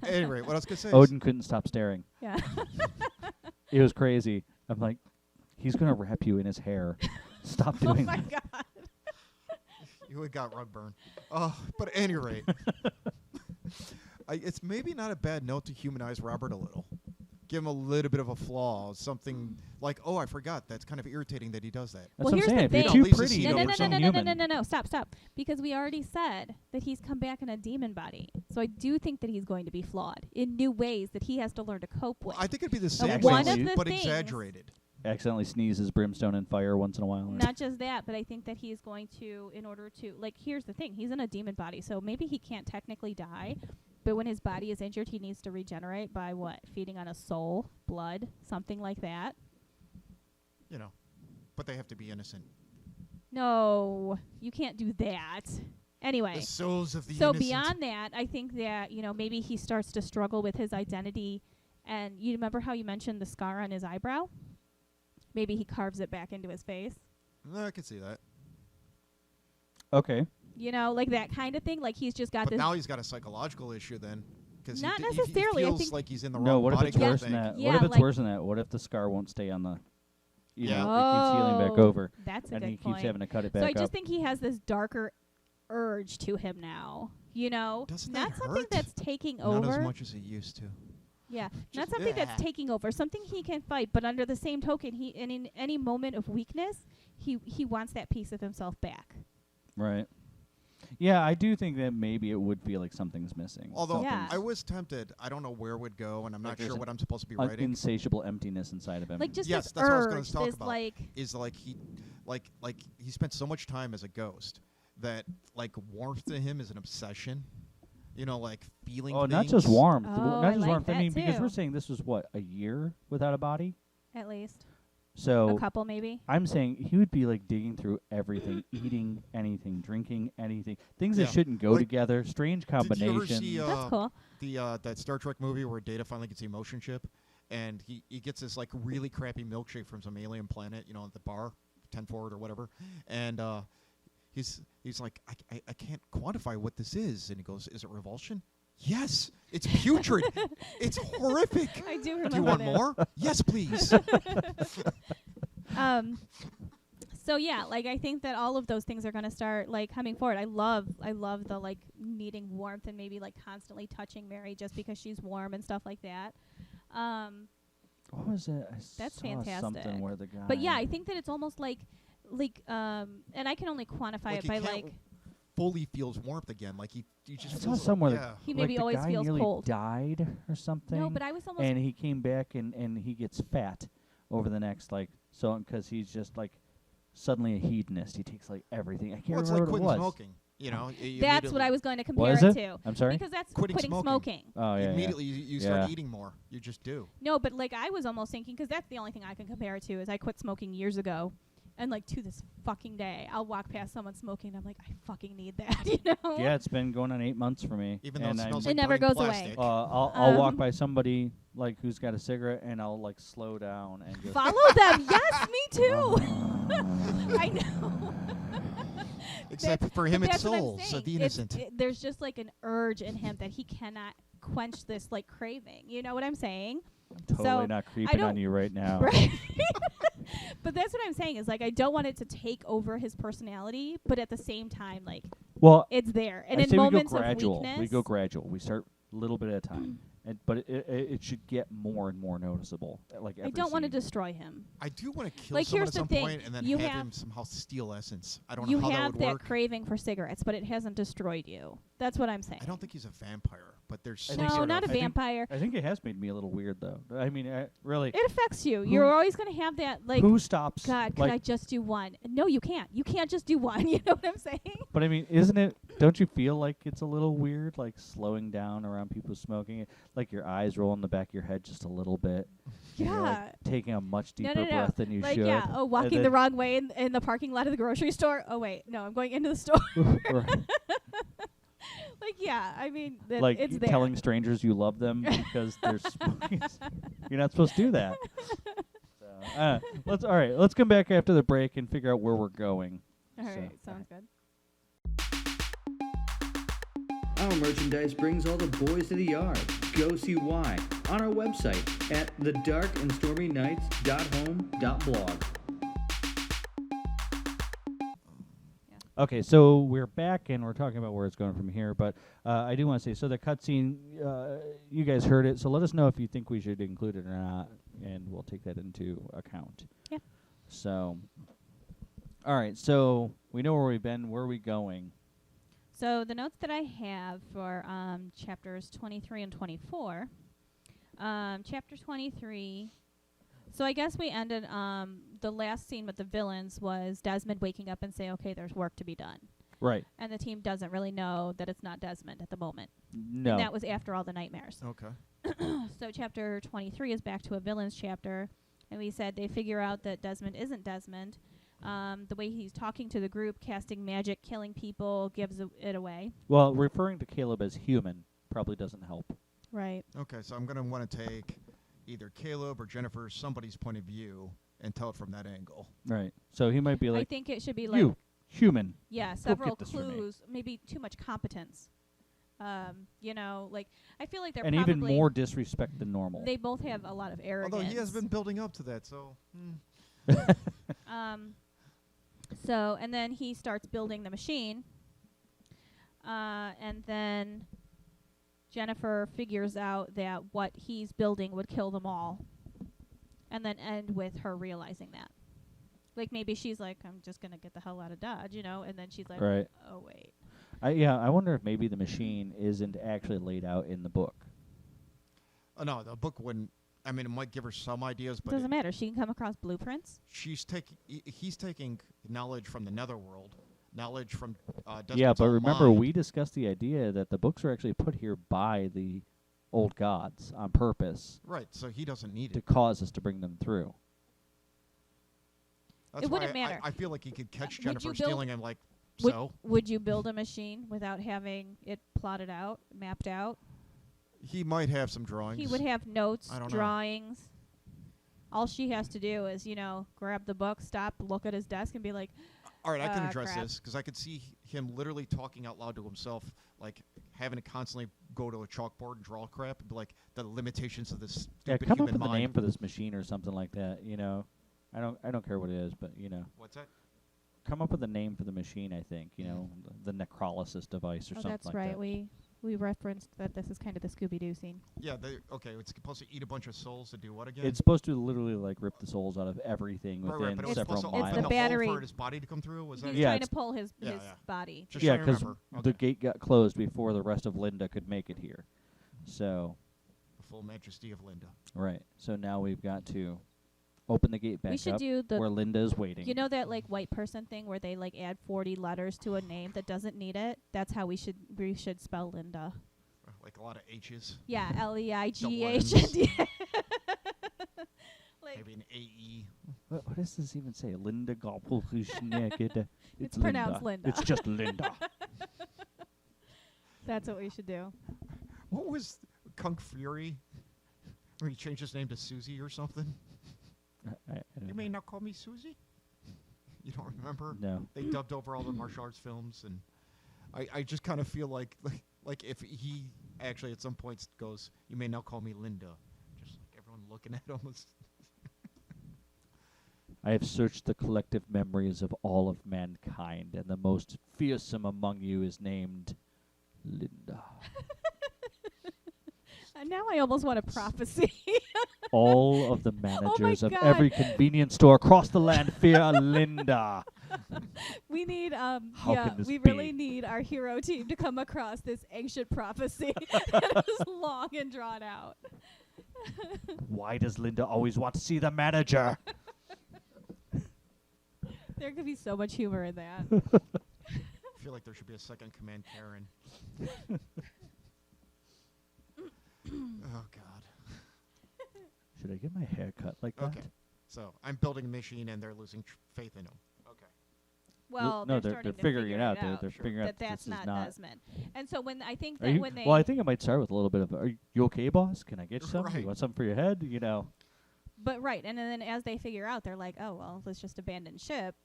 Anyway, what I was going to say is, Odin couldn't stop staring. yeah. It was crazy. I'm like, he's gonna wrap you in his hair. Stop Oh doing my that. god. you had got rug burn. But at any rate, it's maybe not a bad note to humanize Robert a little. Give him a little bit of a flaw, something like, oh, I forgot. That's kind of irritating that he does that. That's Well, what I'm here's the saying. If thing. you're No, too Lisa pretty, Sino No, you no, look no, so no, no, no, human. no, no, no. Stop. Because we already said that he's come back in a demon body. So I do think that he's going to be flawed in new ways that he has to learn to cope with. I think it'd be the same one of way, the but things- exaggerated. Accidentally sneezes brimstone and fire once in a while. Not just that, but I think that he's going to, in order to, like, here's the thing. He's in a demon body, so maybe he can't technically die, but when his body is injured, he needs to regenerate by what? Feeding on a soul, blood, something like that. You know, but they have to be innocent. No, you can't do that. Anyway, The souls of the so innocent. beyond that, I think that, maybe he starts to struggle with his identity. And you remember how you mentioned the scar on his eyebrow? Maybe he carves it back into his face. I can see that. Okay. Like that kind of thing. Like he's just got But this. now he's got a psychological issue then. Because Not he necessarily, I feels think- like he's in the No, wrong what if body. it's kind of worse than thing. that? Yeah, What if it's like- worse than that? What if the scar won't stay on the... Yeah. It keeps healing back Oh, over, That's a and good he point. keeps having to cut it So back I just up. think he has this darker urge to him now. Doesn't Not that something hurt? that's taking Not over. as much as he used to. Yeah, Just- not something yeah. that's taking over. Something he can fight, but under the same token, and in any moment of weakness, he wants that piece of himself back. Right. Yeah, I do think that maybe it would feel like something's missing. Although Yeah. I was tempted, I don't know where it would go, and I'm Like not there's sure an what I'm supposed to be An writing. insatiable emptiness inside of him. Like just Yes, this that's what I was gonna urge, talk this about. like Is like he spent so much time as a ghost that like warmth to him is an obsession. Like feeling. oh, not things. just warmth. Oh, Not I just like warmth. I that mean, because too. we're saying this was what, a year without a body. at least So a couple maybe. I'm saying he would be like digging through everything, eating anything, drinking anything, things Yeah. that shouldn't go Like, together. Strange Did you combination. ever see That's cool. that Star Trek movie where Data finally gets the emotion chip, and he gets this like really crappy milkshake from some alien planet, at the bar, 10 forward or whatever, and he's like, I can't quantify what this is, and he goes, is it revulsion? Yes, it's putrid. It's horrific. I do Do remember you want that. more? Yes, please. So yeah, like I think that all of those things are going to start like coming forward. I love the like needing warmth and maybe like constantly touching Meri just because she's warm and stuff like that. What was it? I That's saw fantastic. something where the guy. But yeah, I think that it's almost like and I can only quantify Like it he by can't like fully feels warmth again. Like he just I saw feels somewhere yeah. He like maybe the always guy feels nearly cold. died or something. no, but I was almost and he came back and he gets fat over the next because he's just like suddenly a hedonist. He takes like everything. I can't Well, it's like remember quitting what it was. smoking. You that's immediately- what I was going to compare Was it it? to. I'm sorry. Because that's Quitting smoking. smoking. Oh yeah. Immediately you Yeah. start eating more. You just do. No, but like I was almost thinking, because that's the only thing I can compare it to is I quit smoking years ago, and like to this fucking day, I'll walk past someone smoking, and I'm like, I fucking need that, Yeah, it's been going on 8 months for me. Even though it and smells It like never burning goes away. plastic. I'll walk Um, by somebody like who's got a cigarette and I'll like slow down and just Follow them. Yes, me too. I know. Except for him, But it's that's what I'm souls saying. of the It's- innocent. there's just like an urge in him that he cannot quench this like craving. You know what I'm saying? totally so not I creeping on don't- you right now. Right. But that's what I'm saying is like I don't want it to take over his personality, but at the same time, like Well, it's there. And I in say moments we go gradual. of weakness, We go gradual. We start a little bit at a time, but it should get more and more noticeable. Like I every don't want to scene. destroy him. I do want to kill Like, someone here's at the some thing. point and then You have have- him somehow steal essence. I don't You know how have that would that work. craving for cigarettes, but it hasn't destroyed you. That's what I'm saying. I don't think he's a vampire, but there's I some think No, sort not a of I think- vampire. I think it has made me a little weird though. I mean, really. It affects you. Who- You're always going to have that like, Who stops? God, could like, I just do one? No, you can't. You can't just do one. You know what I'm saying? But I mean, isn't it? Don't you feel like it's a little weird, like slowing down around people smoking? Like your eyes roll in the back of your head just a little bit. and you're, like, Yeah. taking a much No, deeper no, no. breath than you Like, should. yeah. Oh, walking and the wrong way in the parking lot of the grocery store. Oh, wait. No, I'm going into the store. Right. Like, yeah. I mean, Like it's there. telling strangers you love them because they're smoking. You're not supposed to do that. So, let's come back after the break and figure out where we're going. All So- right. Sounds good. Our merchandise brings all the boys to the yard. Go see why on our website at thedarkandstormynights.home.blog. Okay, so we're back and we're talking about where it's going from here. But I do want to say, so the cutscene, you guys heard it. So let us know if you think we should include it or not, and we'll take that into account. Yeah. So, all right. So we know where we've been. Where are we going? So the notes that I have for chapters 23 and 24, chapter 23. So I guess we ended the last scene with the villains was Desmond waking up and say, "Okay, there's work to be done," Right. and the team doesn't really know that it's not Desmond at the moment. No. And that was after all the nightmares. Okay. So chapter 23 is back to a villains chapter, and we said they figure out that Desmond isn't Desmond. The way he's talking to the group, casting magic, killing people, gives it away. Well, referring to Caleb as human probably doesn't help. Right. Okay, so I'm going to want to take either Caleb or Jennifer, somebody's point of view, and tell it from that angle. Right. So he might be I like, think it should be like, you, human. yeah, get several this for me. clues, maybe too much competence. You know, like, I feel like they're And probably... even more disrespect than normal. They both have a lot of arrogance. Although he has been building up to that, so... So, and then he starts building the machine. And then Jennifer figures out that what he's building would kill them all. And then end with her realizing that. Like, maybe she's like, I'm just going to get the hell out of Dodge, you know? And then she's like, Right. oh, wait. I wonder if maybe the machine isn't actually laid out in the book. No, the book wouldn't... I mean, it might give her some ideas, but Doesn't matter. She can come across blueprints. he's taking knowledge from the netherworld, knowledge from Yeah, Desmond's but own remember, mind. we discussed the idea that the books are actually put here by the old gods on purpose Right, so he doesn't need to it. cause us to bring them through. That's It why wouldn't matter. I feel like he could catch Would you Jennifer build- stealing and like, Would, so? would you build a machine without having it plotted out, mapped out? He might have some drawings. He would have notes, I don't know. drawings. All she has to do is, you know, grab the book, stop, look at his desk, and be like, All right, I can address crap. this because I could see him literally talking out loud to himself, like having to constantly go to a chalkboard and draw crap, and be like the limitations of this Yeah, stupid come up human with a mind. name for this machine or something like that. You know, I don't care what it is, but you know, What's that? come up with a name for the machine. I think you know the necrolysis device or oh, something that's like right. that. We referenced that this is kind of the Scooby-Doo scene. Yeah, okay. It's supposed to eat a bunch of souls to do what again? It's supposed to literally like rip the souls out of everything right, within but it was several supposed to miles. open the the battery. hole for his body to come through. Was that He's it? Yeah, trying to it's- pull his Yeah, his yeah. body. Just Yeah, trying to because remember. the Okay. gate got closed before the rest of Linda could make it here. So, The full majesty of Linda. right. So now we've got to open the gate back We should up do where the, Linda is waiting. you know that like white person thing where they like add 40 letters to a name that doesn't need it? That's how we should spell Linda. Like a lot of H's. Yeah, Leigh. M's. Like, Maybe an AE. What does this even say? Linda Gopelkushniak. It's pronounced Linda. It's just Linda. that's what we should do. What was Kunk Fury? Where he changed his name to Susie or something? I don't You know. may not call me Susie? You don't remember? No. They dubbed over all the martial arts films, and I just kind of feel like if he actually at some points goes, you may now call me Linda. Just like everyone looking at him was... I have searched the collective memories of all of mankind, and the most fearsome among you is named Linda. And now I almost want a prophecy. All of the managers of God. every convenience store across the land fear Linda. We need How yeah, can this we be? really need our hero team to come across this ancient prophecy that is long and drawn out. Why does Linda always want to see the manager? There could be so much humor in that. I feel like there should be a second Command Karen. Oh, God. Should I get my hair cut like that? Okay. So I'm building a machine, and they're losing faith in him. Okay. Well, no, they're they're starting to figuring figure it out. out They're Sure. figuring out that that's this is not Desmond. And so when I think Are that you, when they well, I think I might start with a little bit of, are you okay, boss? Can I get you something? Right. You want something for your head? You know. but right, and then as they figure out, they're like, oh well, let's just abandon ship.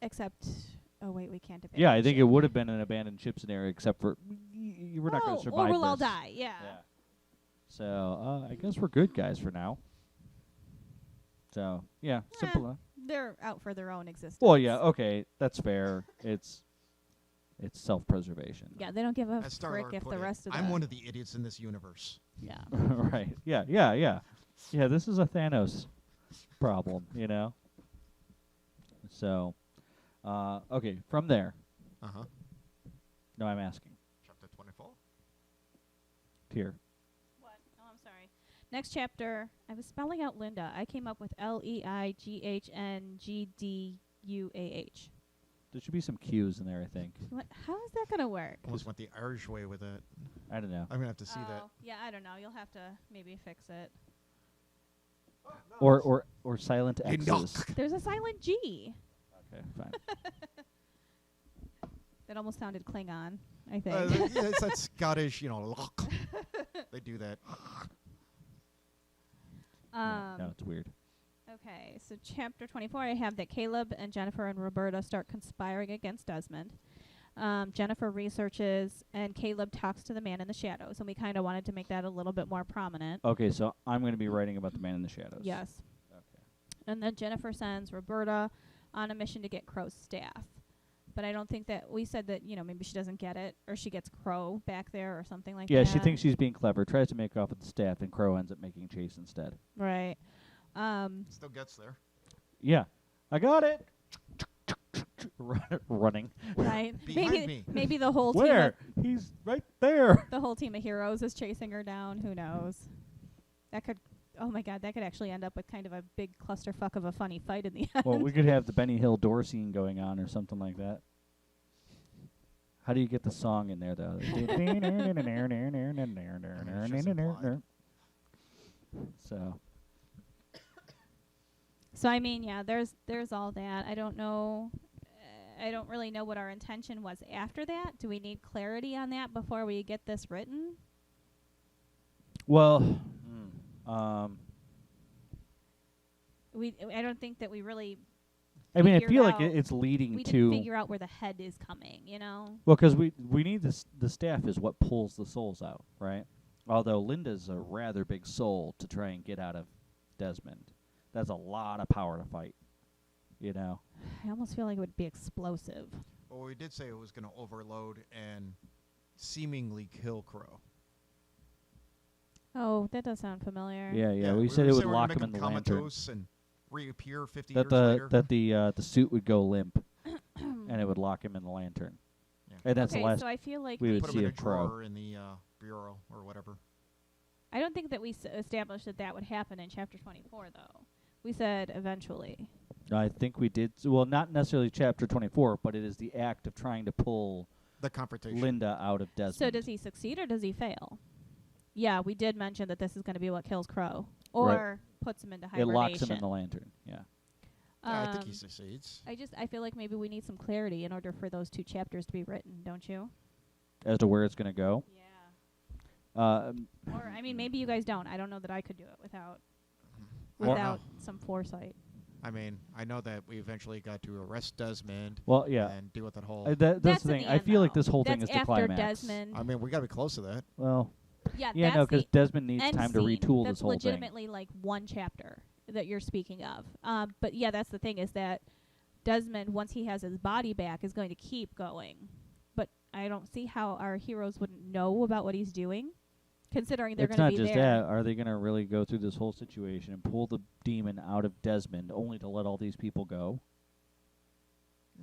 Except, oh wait, we can't abandon. Yeah, I think ship. it would have been an abandoned ship scenario, except for we're not going to survive or we'll all this. die. Yeah. Yeah. So I guess we're good guys for now. So yeah, simple enough. They're out for their own existence. Well, yeah, okay, that's fair. It's self-preservation. Yeah, they don't give a As frick Star-Lord if put the it, rest of I'm the one of the idiots in this universe. yeah. Right. Yeah. Yeah, this is a Thanos problem, you know. So, okay, from there. Uh-huh. No, I'm asking. Chapter 24. Here. What? Oh, I'm sorry. Next chapter, I was spelling out Linda. I came up with LeighnGDUAH. There should be some cues in there, I think. What? How is that gonna work? Almost went the Irish way with it. I don't know. I'm going to have to see that. Oh, yeah, I don't know. You'll have to maybe fix it. Or silent X's. Enoch. There's a silent G. almost sounded Klingon, I think. Yeah, it's that Scottish, they do that. No, it's weird. Okay, so chapter 24, I have that Caleb and Jennifer and Roberta start conspiring against Desmond. Jennifer researches, and Caleb talks to the man in the shadows, and we kind of wanted to make that a little bit more prominent. Okay, so I'm going to be writing about the man in the shadows. Yes. Okay. And then Jennifer sends Roberta on a mission to get Crow's staff. But I don't think that we said that, maybe she doesn't get it, or she gets Crow back there or something like that. Yeah, she thinks she's being clever, tries to make off with the staff, and Crow ends up making Chase instead. Right. Still gets there. Yeah. I got it! Running. Right. Behind me. Maybe the whole Where? team He's right there. the whole team of heroes is chasing her down. Who knows? That could actually end up with kind of a big clusterfuck of a funny fight in the end. Well, we could have the Benny Hill door scene going on or something like that. How do you get the song in there, though? So. So I mean, yeah, there's all that. I don't know. I don't really know what our intention was after that. Do we need clarity on that before we get this written? Well, I don't think that we really. I mean, I figured feel like out- it's leading We to. didn't figure out where the head is coming. Well, because we need the staff is what pulls the souls out, right? Although Linda's a rather big soul to try and get out of Desmond. That's a lot of power to fight, I almost feel like it would be explosive. Well, we did say it was going to overload and seemingly kill Crow. Oh, that does sound familiar. Yeah. We said it would were lock gonna him in make the lantern. comatose and reappear 50 That years later. the suit would go limp, and it would lock him in the lantern. Yeah. And that's Okay, the last so I feel like we would Put him see in a of Crow. drawer in the bureau or whatever. I don't think that we established that would happen in chapter 24, though. We said eventually. I think we did. Well, not necessarily chapter 24, but it is the act of trying to pull The confrontation. Linda out of Desmond. So does he succeed or does he fail? Yeah, we did mention that this is going to be what kills Crow or Right. puts him into It hibernation. locks him in the lantern. Yeah. Yeah, I think he Um, succeeds. I feel like maybe we need some clarity in order for those two chapters to be written, don't you? As to where it's going to go. Yeah. Or I mean, maybe you guys don't. I don't know that I could do it without I don't without know. some foresight. I mean, I know that we eventually got to arrest Desmond Well, yeah. and deal with that whole. That's That's the in thing. the I end, feel like though. this whole thing That's is the after climax. Desmond. I mean, we got to be close to that. Well, Yeah, yeah, no, because Desmond needs end time to scene. retool That's this whole thing. legitimately like one chapter that you're speaking of. But yeah, that's the thing is that Desmond, once he has his body back, is going to keep going. But I don't see how our heroes wouldn't know about what he's doing, considering they're It's going not to be just there. that. Are they going to really go through this whole situation and pull the demon out of Desmond only to let all these people go?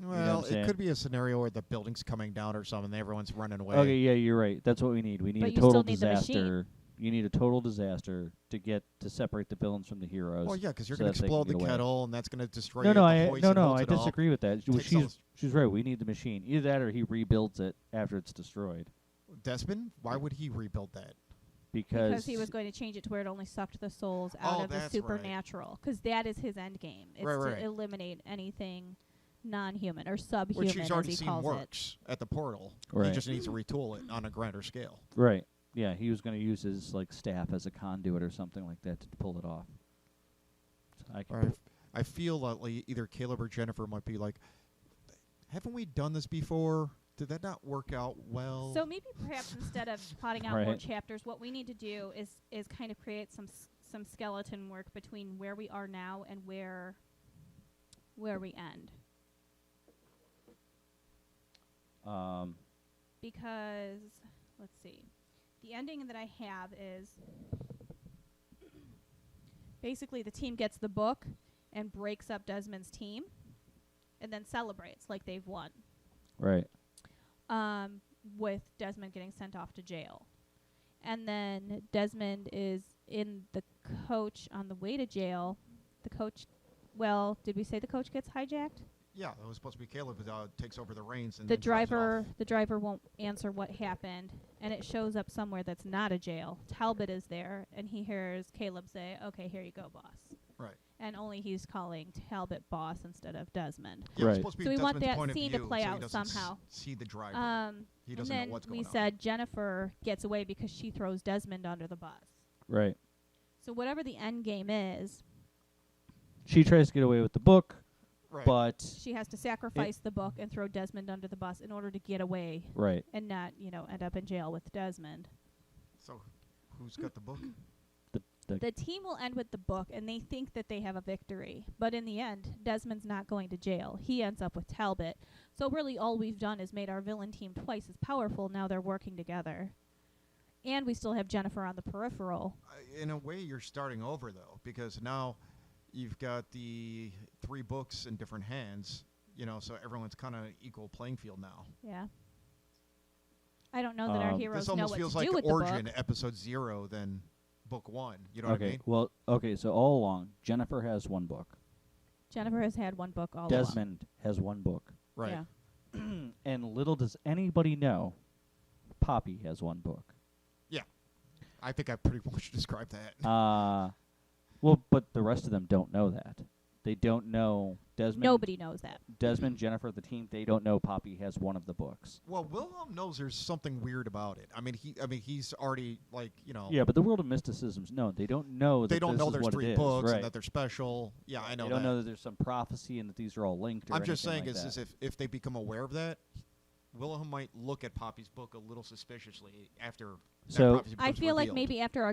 Well, what I'm saying? it could be a scenario where the building's coming down or something, and everyone's running away. Okay, yeah, you're right. That's what we need. We need But a you total still need the machine. disaster. You need a total disaster to separate the villains from the heroes. Well, yeah, because you're so going to that they can explode the get away. kettle, and that's going to destroy No, the no, hoist that holds I it up. disagree with that. Takes all She's right. We need the machine. Either that or he rebuilds it after it's destroyed. Desmond, why would he rebuild that? Because he was going to change it to where it only sucked the souls out Oh, of the that's right. supernatural. Because that is his end game. It's Right. to eliminate anything non-human or subhuman, Which he's as already he seen calls it. works at the portal. Right. He just needs to retool it on a grander scale. Right. Yeah, he was going to use his staff as a conduit or something like that to pull it off. So I feel like either Caleb or Jennifer might be like, haven't we done this before? Did that not work out well? So maybe perhaps instead of plotting out more Right. chapters, what we need to do is kind of create some skeleton work between where we are now and where we end. Because let's see, the ending that I have is basically the team gets the book and breaks up Desmond's team, and then celebrates like they've won. right. With Desmond getting sent off to jail. And then Desmond is in the coach on the way to jail. The coach, well, did we say the coach gets hijacked? yeah, it was supposed to be Caleb who takes over the reins. And The then drives it off. driver won't answer what happened, and it shows up somewhere that's not a jail. Talbot is there, and he hears Caleb say, "Okay, here you go, boss." Right. And only he's calling Talbot boss instead of Desmond. Yeah, Right. it's supposed to be So we want Desmond's that point of scene to view, play so he out doesn't somehow. see the driver. He And doesn't know then what's we going on. said Jennifer gets away because she throws Desmond under the bus. Right. So whatever the end game is, She tries to get away with the book, Right. but she has to sacrifice the book and throw Desmond under the bus in order to get away right. and not, end up in jail with Desmond. So, who's got the book? The team will end with the book, and they think that they have a victory. But in the end, Desmond's not going to jail. He ends up with Talbot. So really all we've done is made our villain team twice as powerful. Now they're working together. And we still have Jennifer on the peripheral. In a way, you're starting over, though, because now you've got the 3 books in different hands, so everyone's kind of equal playing field now. Yeah. I don't know that our heroes This know almost what feels to like do with Origin, the book. episode 0, than book 1. You know what I Okay. mean? Well, okay. So all along, Jennifer has one book. Jennifer has had one book all along. Desmond has one book. Right. Yeah. And little does anybody know, Poppy has one book. I think I pretty much described that. Well, but the rest of them don't know that. They don't know Desmond. Nobody knows that. Desmond, Jennifer, the team. They don't know Poppy has one of the books. Well, Wilhelm knows there's something weird about it. I mean, he's already Yeah, but the world of mysticism's known. They don't know. They that don't this know is there's what 3 it is, books right. and that they're special. Yeah, I know They that. don't know that there's some prophecy and that these are all linked. Or I'm just saying anything like is if they become aware of that, Wilhelm might look at Poppy's book a little suspiciously after So- that prophecy I becomes feel like revealed. maybe after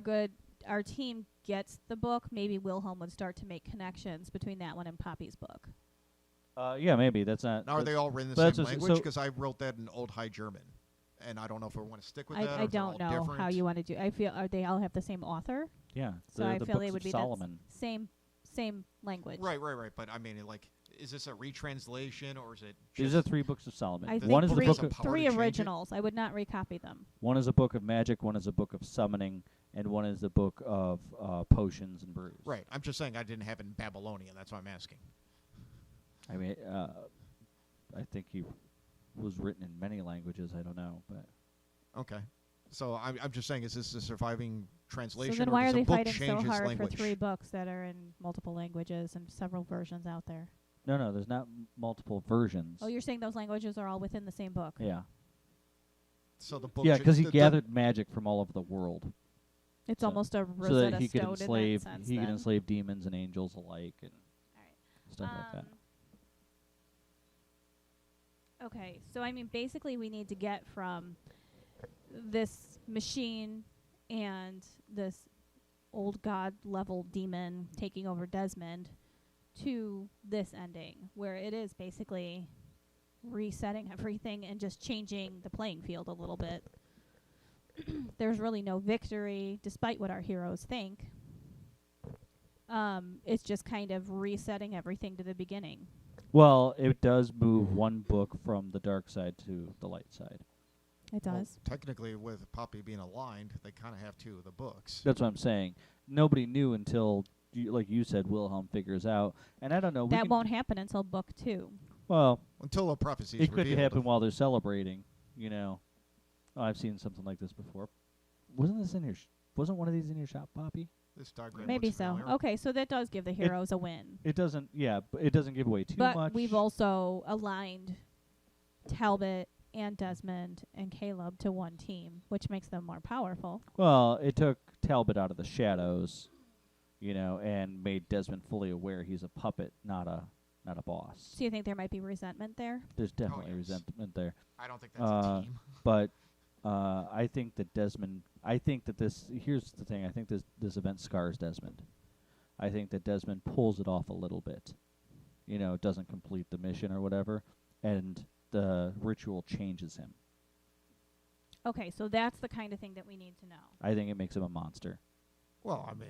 our team gets the book, maybe Wilhelm would start to make connections between that one and Poppy's book. Yeah, maybe that's not. Now, are they all written in but the that's same just- language? so- Because I wrote that in Old High German, and I don't know if we want to stick with that. or I if they're don't all know different. how you want to do. I feel they all have the same author, Yeah. so they're I the feel books it would of be Solomon. that same language. Right. But I mean, is this a retranslation or is it? These just are 3 books of Solomon. I One think is the three, book of power three to change it? originals. I would not recopy them. one is a book of magic, one is a book of summoning, and one is the book of potions and brews. Right. I'm just saying I didn't have it in Babylonian. That's why I'm asking. I mean, I think he was written in many languages. I don't know, but Okay. So I'm just saying, is this a surviving translation? So then or why does are the they book fighting so change its hard language? for 3 books that are in multiple languages and several versions out there? no, there's not multiple versions. Oh, you're saying those languages are all within the same book? Yeah, So the book. yeah, because he the- gathered magic from all over the world, It's So- almost a so Rosetta that he could Stone enslave in that sense. he could then. enslave demons and angels alike and Alright. stuff like that. Okay, so I mean, basically, we need to get from this machine and this old god level demon taking over Desmond to this ending, where it is basically resetting everything and just changing the playing field a little bit. There's really no victory, despite what our heroes think. It's just kind of resetting everything to the beginning. Well, it does move one book from the dark side to the light side. It well, does. technically, with Poppy being aligned, they kind of have 2 of the books. That's what I'm saying. Nobody knew until, like you said, Wilhelm figures out. And I don't know. That won't happen until book 2. Well, Until a prophecy is it could revealed. happen while they're celebrating. Oh, I've seen something like this before. Wasn't this in your? Wasn't one of these in your shop, Poppy? This diagram Maybe looks so. familiar. Okay, so that does give the heroes a win. It doesn't. Yeah, but it doesn't give away too But much. we've also aligned Talbot and Desmond and Caleb to one team, which makes them more powerful. Well, it took Talbot out of the shadows, and made Desmond fully aware he's a puppet, not a boss. So you think there might be resentment there? There's definitely yes. resentment there. I don't think that's a team. But I think that Desmond. I think that this. Here's the thing. I think this event scars Desmond. I think that Desmond pulls it off a little bit. Doesn't complete the mission or whatever, and the ritual changes him. Okay, so that's the kind of thing that we need to know. I think it makes him a monster. Well, I mean,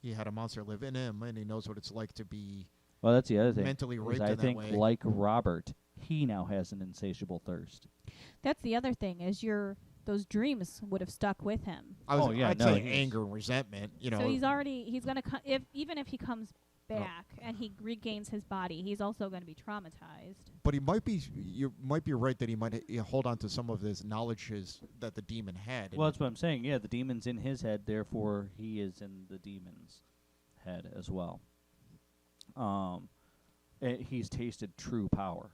he had a monster live in him, and he knows what it's like to be Well, that's the other thing. mentally is raped I in think, that way. like Robert, he now has an insatiable thirst. That's the other thing is those dreams would have stuck with him. I'd no, say he's- anger and resentment. So he's going to even if he comes back and he regains his body, he's also going to be traumatized. But you might be right that he might hold on to some of his knowledges that the demon had. Well, that's what I'm saying. Yeah, the demon's in his head, therefore he is in the demon's head as well. he's tasted true power,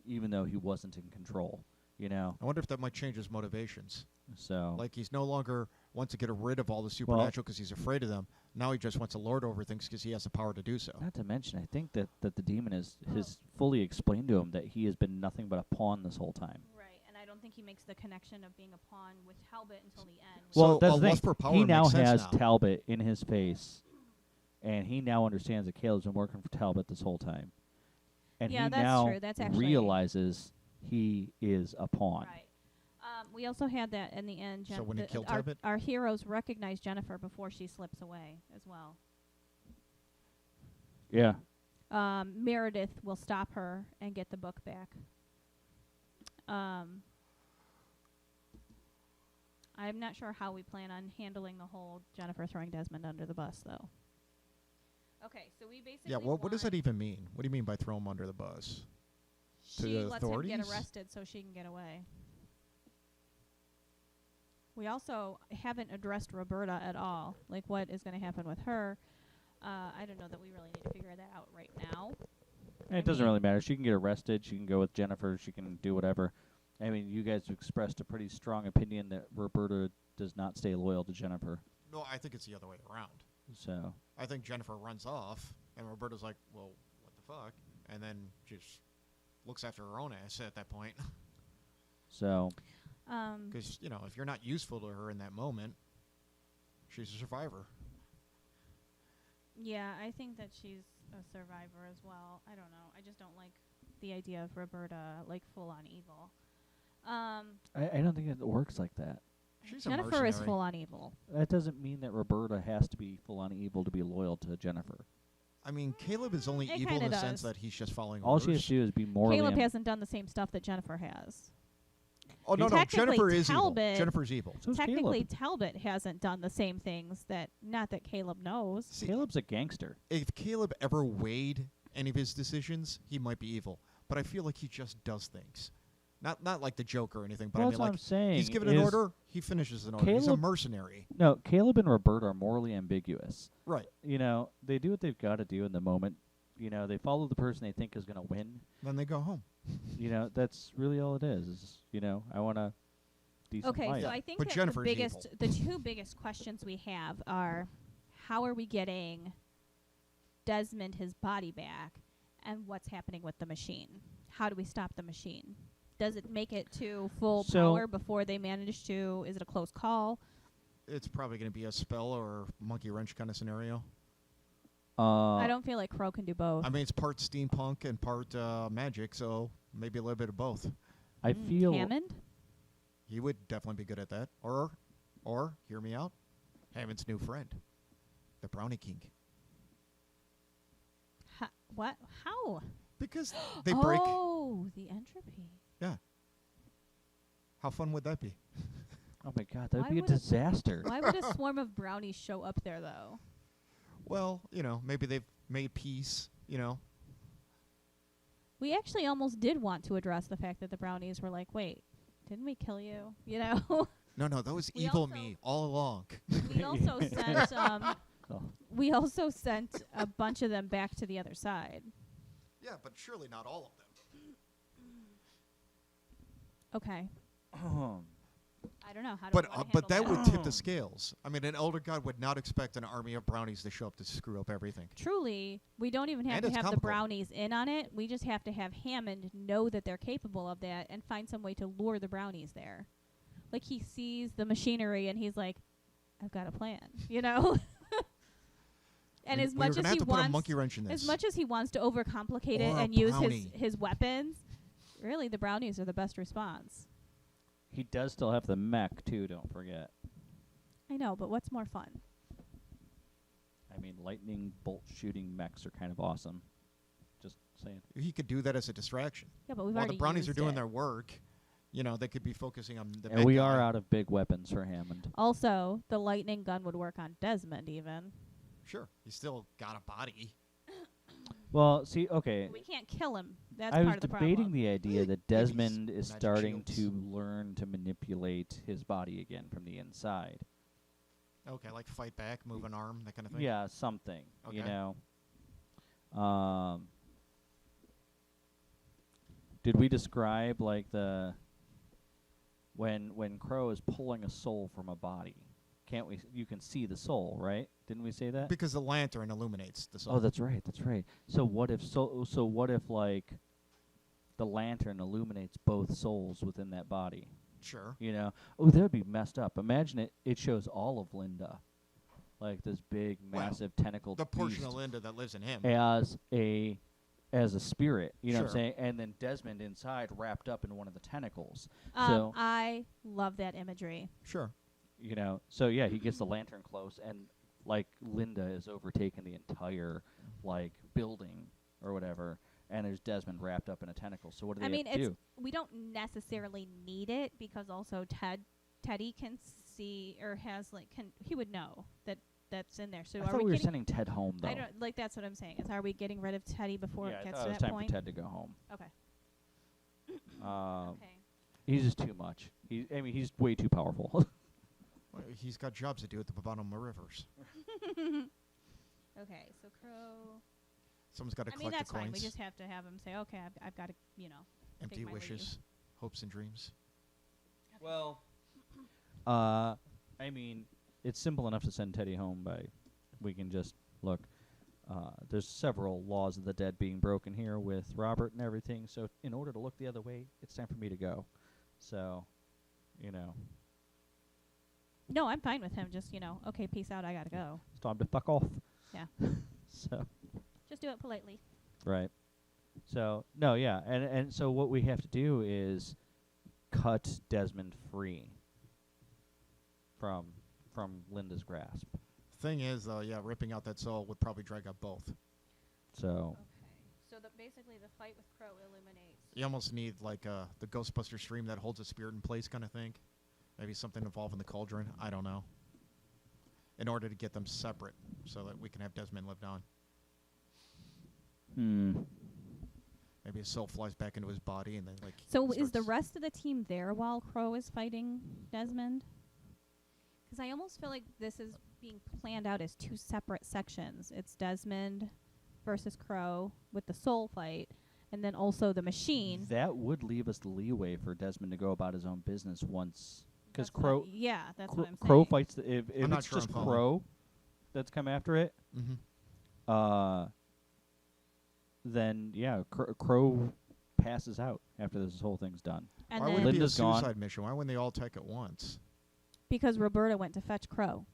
even though he wasn't in control. You know, I wonder if that might change his motivations. so Like he's no longer wants to get rid of all the supernatural because he's afraid of them. Now he just wants to lord over things because he has the power to do so. not to mention, I think that the demon has fully explained to him that he has been nothing but a pawn this whole time. Right, and I don't think he makes the connection of being a pawn with Talbot until the end. So Well, that's a the thing. lust for power He now makes sense has now. Talbot in his face, and he now understands that Caleb's been working for Talbot this whole time. And Yeah, he that's now true. That's actually- realizes he is a pawn. Right. We also had that in the end. So when he killed our, Talbot? our heroes recognize Jennifer before she slips away as well. Yeah. Meredith will stop her and get the book back. I'm not sure how we plan on handling the whole Jennifer throwing Desmond under the bus, though. Okay, so we basically Yeah, well, what does that even mean? What do you mean by throw him under the bus? To She the lets him get authorities? arrested so she can get away. We also haven't addressed Roberta at all. Like, what is going to happen with her? I don't know that we really need to figure that out right now. And it doesn't really matter. She can get arrested. She can go with Jennifer. She can do whatever. I mean, you guys expressed a pretty strong opinion that Roberta does not stay loyal to Jennifer. No, I think it's the other way around. So, I think Jennifer runs off, and Roberta's like, well, what the fuck? And then just looks after her own ass at that point. so Because, you know, if you're not useful to her in that moment, she's a survivor. Yeah, I think that she's a survivor as well. I don't know. I just don't like the idea of Roberta, like, full-on evil. I don't think it works like that. She's a Jennifer mercenary. is full-on evil. That doesn't mean that Roberta has to be full-on evil to be loyal to Jennifer. I mean, Caleb is only It evil in kinda the sense does. that he's just following All orders. she has to do is be morally... Caleb hasn't done the same stuff that Jennifer has. Oh, no, no, Technically, Jennifer is evil. Talbot- Jennifer's evil. So is Technically, Caleb. Talbot hasn't done the same things that, not that Caleb knows. See, Caleb's a gangster. if Caleb ever weighed any of his decisions, he might be evil. But I feel like he just does things. Not like the Joker or anything, but Well, I that's mean, what like, I'm saying. he's given an is- order, he finishes an order. He's a Caleb- mercenary. No, Caleb and Roberta are morally ambiguous. Right. You know, they do what they've got to do in the moment. You know, they follow the person they think is going to win. Then they go home. You know, that's really all it is you know, I want a decent Okay, life. so I think But that Jennifer's the two biggest questions we have are, how are we getting Desmond his body back, and what's happening with the machine? How do we stop the machine? Does it make it to full So- power before they manage to? Is it a close call? It's probably going to be a spell or monkey wrench kind of scenario. I don't feel like Crow can do both. I mean, it's part steampunk and part magic, so maybe a little bit of both. I feel... Hammond? He would definitely be good at that. Or, hear me out, Hammond's new friend, the Brownie King. What? How? Because they break. Oh, the entropy. Yeah. How fun would that be? Oh, my God, that Why would be a would a- disaster. Why would a swarm of brownies show up there, though? Well, you know, maybe they've made peace, you know. We actually almost did want to address the fact that the brownies were like, wait, didn't we kill you? You know? No, that was We evil also- me all along. we also sent Oh. we also sent a bunch of them back to the other side. Yeah, but surely not all of them. Okay. I don't know how. But that would tip the scales. I mean, an elder god would not expect an army of brownies to show up to screw up everything. Truly, we don't even have And to it's have the comical. brownies in on it. We just have to have Hammond know that they're capable of that and find some way to lure the brownies there. Like, he sees the machinery and he's like, I've got a plan, you know? And as much we're as gonna have he to put a wants, monkey wrench in this. as much as he wants to overcomplicate it Or a and use brownie. his weapons, really the brownies are the best response. He does still have the mech, too, don't forget. I know, but what's more fun? I mean, lightning bolt shooting mechs are kind of awesome. Just saying. He could do that as a distraction. Yeah, but we've While already the brownies are used doing it. their work, you know, they could be focusing on the And bad we guy. are out of big weapons for Hammond. Also, the lightning gun would work on Desmond even. Sure, he's still got a body. Well, see, okay. We can't kill him. That's I was part of the debating problem. the idea that Maybe Desmond is magic starting shields. to learn to manipulate his body again from the inside. Okay, like fight back, move an arm, that kind of thing. Yeah, something, you Okay. know. Did we describe like the when Crow is pulling a soul from a body? Can't we? You can see the soul, right? Didn't we say that? Because the lantern illuminates the soul. Oh, that's right. That's right. So what if so what if like the lantern illuminates both souls within that body? Sure. You know? Oh, that would be messed up. Imagine it shows all of Linda, like this big, massive tentacled The portion beast of Linda that lives in him. as a spirit. You know what I'm Sure. saying? And then Desmond inside, wrapped up in one of the tentacles. I love that imagery. Sure. You know, so yeah, he gets the lantern close, and like Linda is overtaking the entire like building or whatever, and there's Desmond wrapped up in a tentacle. So what do they have to do? We don't necessarily need it because also Teddy can see or has he would know that's in there. So I are thought we we were getting, sending Ted home though. I don't like that's what I'm saying. Is are we getting rid of Teddy before Yeah, it I gets thought to it was that time point? for Ted to go home. Okay. Okay. He's just too much. He's way too powerful. Well, he's got jobs to do at the bottom of rivers. Okay. So Crow. Someone's got to I mean collect that's the coins. fine. We just have to have him say, okay, I've got to Empty take my wishes, hopes and dreams. Well, it's simple enough to send Teddy home by, we can just look. There's several laws of the dead being broken here with Robert and everything. So in order to look the other way, it's time for me to go. So, you know, No, I'm fine with him. Just okay, peace out. I gotta go. it's time to fuck off. Yeah. So. Just do it politely. Right. So no, yeah, and so what we have to do is cut Desmond free from Linda's grasp. Thing is, ripping out that soul would probably drag out both. So Okay. So basically the fight with Crow eliminates. You almost need like the Ghostbuster stream that holds a spirit in place kind of thing. Maybe something involving the cauldron. I don't know. In order to get them separate, so that we can have Desmond lived on. Maybe his soul flies back into his body, and then like. So is the starts- rest of the team there while Crow is fighting Desmond? Because I almost feel like this is being planned out as two separate sections. It's Desmond versus Crow with the soul fight, and then also the machine. that would leave us leeway for Desmond to go about his own business once, because That's what Crow that's what I'm saying. Crow fights if I'm not it's sure just I'm following. Crow that's come after it. Then yeah, Crow passes out after this whole thing's done. And Why then would it be a Linda's gone. suicide mission? Why wouldn't they all attack at once? because Roberta went to fetch Crow.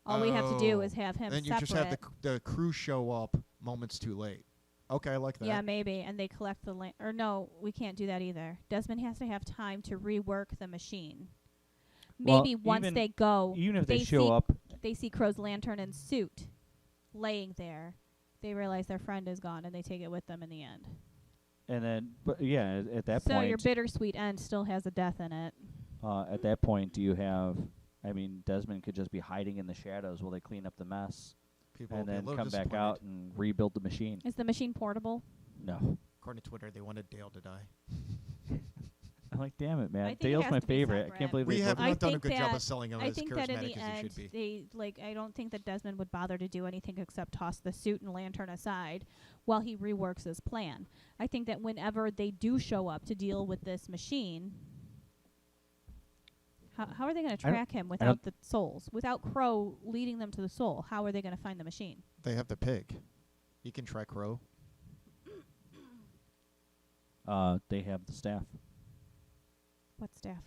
All we have to do Oh. is have him Then you separate. just have the crew show up moments too late. Okay, I like that. Yeah, maybe, and they collect the or no, we can't do that either. Desmond has to have time to rework the machine. Well, Maybe once even- they go, Even if they they show see- up, they see Crow's lantern and suit laying there. They realize their friend is gone, and they take it with them in the end. and then but yeah, at that So point, your bittersweet end still has a death in it. at that point, do you have? Desmond could just be hiding in the shadows while they clean up the mess, People and will be a then little come back disappointed. out and rebuild the machine. Is the machine portable? No, According to Twitter, they wanted Dale to die. I'm like, damn it, I man. think it Dale's has my to be favorite. I separate. can't believe We they have both- I not done a think good job that- of selling him I as think that in charismatic the as he end, should be. I don't think that Desmond would bother to do anything except toss the suit and lantern aside while he reworks his plan. I think that whenever they do show up to deal with this machine, how are they going to I don't- track him don't- without the souls? Without Crow leading them to the soul, how are they going to find the machine? They have the pig. He can track Crow. they have the staff. What staff?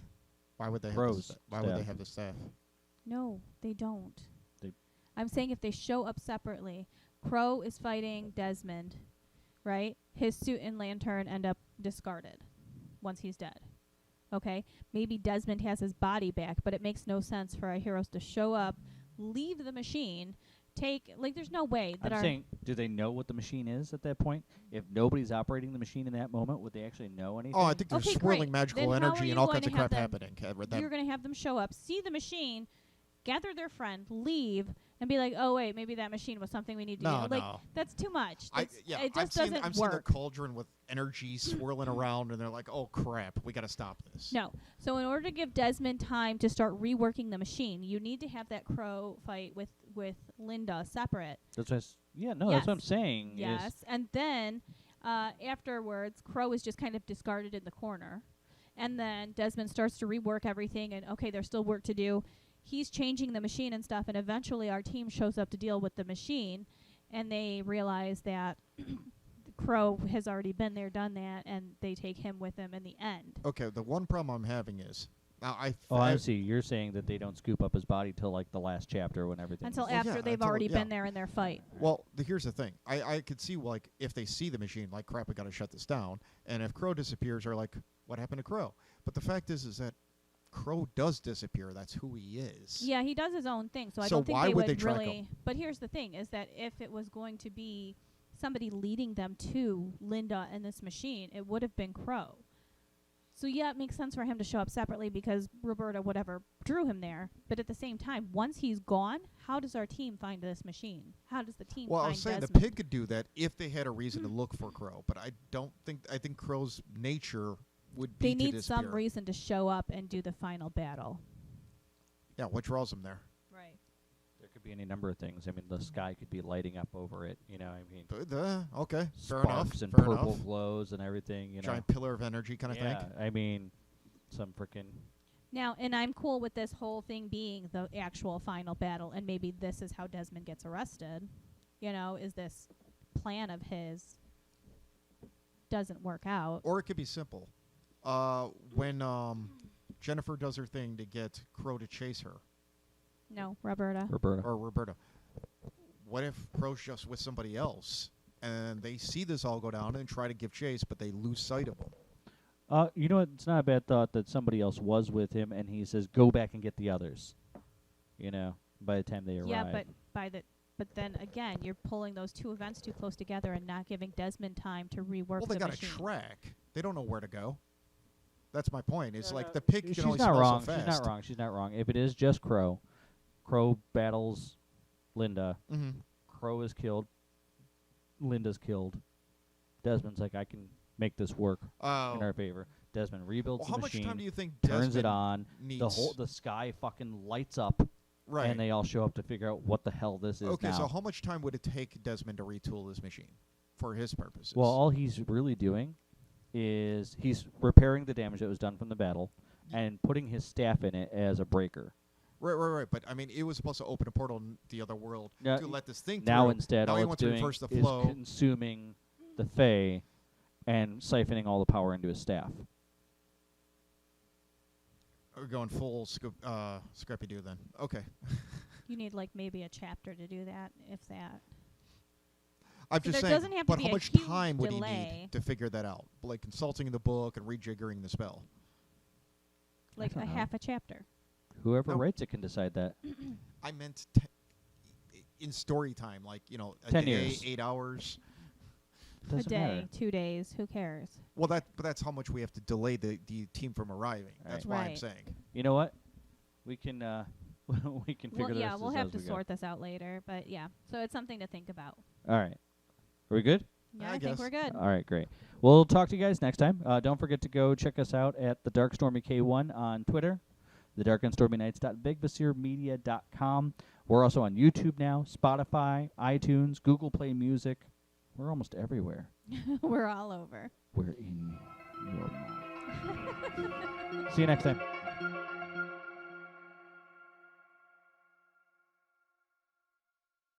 Why would they have Crow's Why would they staff. have the staff? No, they don't. They- I'm saying if they show up separately, Crow is fighting Desmond, right? His suit and lantern end up discarded once he's dead. Okay? Maybe Desmond has his body back, but it makes no sense for our heroes to show up, leave the machine, there's no way that I'm saying, do they know what the machine is at that point? If nobody's operating the machine in that moment, would they actually know anything? Oh, I think there's Okay, swirling great. magical Then how are energy you and all going kinds of to have crap them- happening. you're going to have them show up, see the machine, gather their friend, leave, and be like, oh wait, maybe that machine was something we need to No, do. Like no. that's too much. I, That's- yeah, it I'm just seeing, doesn't I'm seeing their work. cauldron with energy swirling around, and they're like, "Oh crap, we got to stop this." No. So in order to give Desmond time to start reworking the machine, you need to have that Crow fight with Linda separate. That's what that's what I'm Yes. saying. Yes. Is And then afterwards, Crow is just kind of discarded in the corner. And then Desmond starts to rework everything, and okay, there's still work to do. He's changing the machine and stuff, and eventually our team shows up to deal with the machine, and they realize that Crow has already been there, done that, and they take him with them in the end. Okay, the one problem I'm having is now I see. You're saying that they don't scoop up his body till like the last chapter when everything. Until Well, after yeah, they've until- already yeah. been there in their fight. Well, here's the thing. I could see, like, if they see the machine, like, crap, we got to shut this down. And if Crow disappears, they're like, what happened to Crow? But the fact is that Crow does disappear. That's who he is. Yeah, he does his own thing, so I So don't think why they would would they track really. him? But here's the thing: is that if it was going to be somebody leading them to Linda and this machine, it would have been Crow. So yeah, it makes sense for him to show up separately because Roberta, whatever, drew him there. But at the same time, once he's gone, how does our team find this machine? How does the team Well, I find was saying Desmond? the pig could do that if they had a reason to look for Crow. But I think Crow's nature would be They to need disappear. some reason to show up and do the final battle. Yeah, what draws him there? Right. There could be any number of things. I mean, the sky could be lighting up over it. You know, I mean, Okay, fair sparks enough. and fair purple enough. glows and everything. You Giant pillar of energy kind of know, thing. I mean, some freaking. Now, and I'm cool with this whole thing being the actual final battle, and maybe this is how Desmond gets arrested. You know, is this plan of his doesn't work out? Or it could be simple. When Jennifer does her thing to get Crow to chase her, No, Roberta. Roberta. or Roberta, what if Crow's just with somebody else, and they see this all go down and try to give chase, but they lose sight of him? You know what? It's not a bad thought that somebody else was with him, and he says, "Go back and get the others." You know, by the time they arrive. Yeah, but then again, you're pulling those two events too close together and not giving Desmond time to rework Well, they the got machine. a track. They don't know where to go. That's my point. It's like the pig can She's only not smell wrong. so fast. She's not wrong. She's not wrong. If it is just Crow, Crow battles Linda. Mm-hmm. Crow is killed. Linda's killed. Desmond's like, I can make this work in our favor. Desmond rebuilds Well, the how much machine, time do you think turns Desmond it on. needs? The sky fucking lights up, Right. and they all show up to figure out what the hell this is Okay, now. so how much time would it take Desmond to retool his machine for his purposes? Well, all he's really doing is he's repairing the damage that was done from the battle and putting his staff in it as a breaker. Right. But I mean, it was supposed to open a portal in the other world Yeah, to let this thing Now through. instead, Now all he it's wants to doing reverse the is flow. consuming the Fae and siphoning all the power into his staff. We're going full Scrappy-Doo then. Okay. You need like maybe a chapter to do that, if that. I'm So just there saying, doesn't have to but be how a much huge time would he delay. need to figure that out? Like consulting the book and rejiggering the spell. Like don't a know. half a chapter. Whoever No. writes it can decide that. I meant in story time, like, a 10 day, years. 8 hours. Doesn't a day, matter. 2 days, who cares? Well, but that's how much we have to delay the team from arriving. That's why I'm Right. saying. You know what? We can we can figure Well, this yeah, we'll as have to we go. sort this out later, but yeah. So it's something to think about. All right. Are we good? Yeah, I I think guess. we're good. All right, great. We'll talk to you guys next time. Don't forget to go check us out at the Dark Stormy K1 on Twitter, the Dark and Stormy Nights.bigvasirmedia.com. We're also on YouTube now, Spotify, iTunes, Google Play Music. We're almost everywhere. We're all over. We're in your mind. See you next time.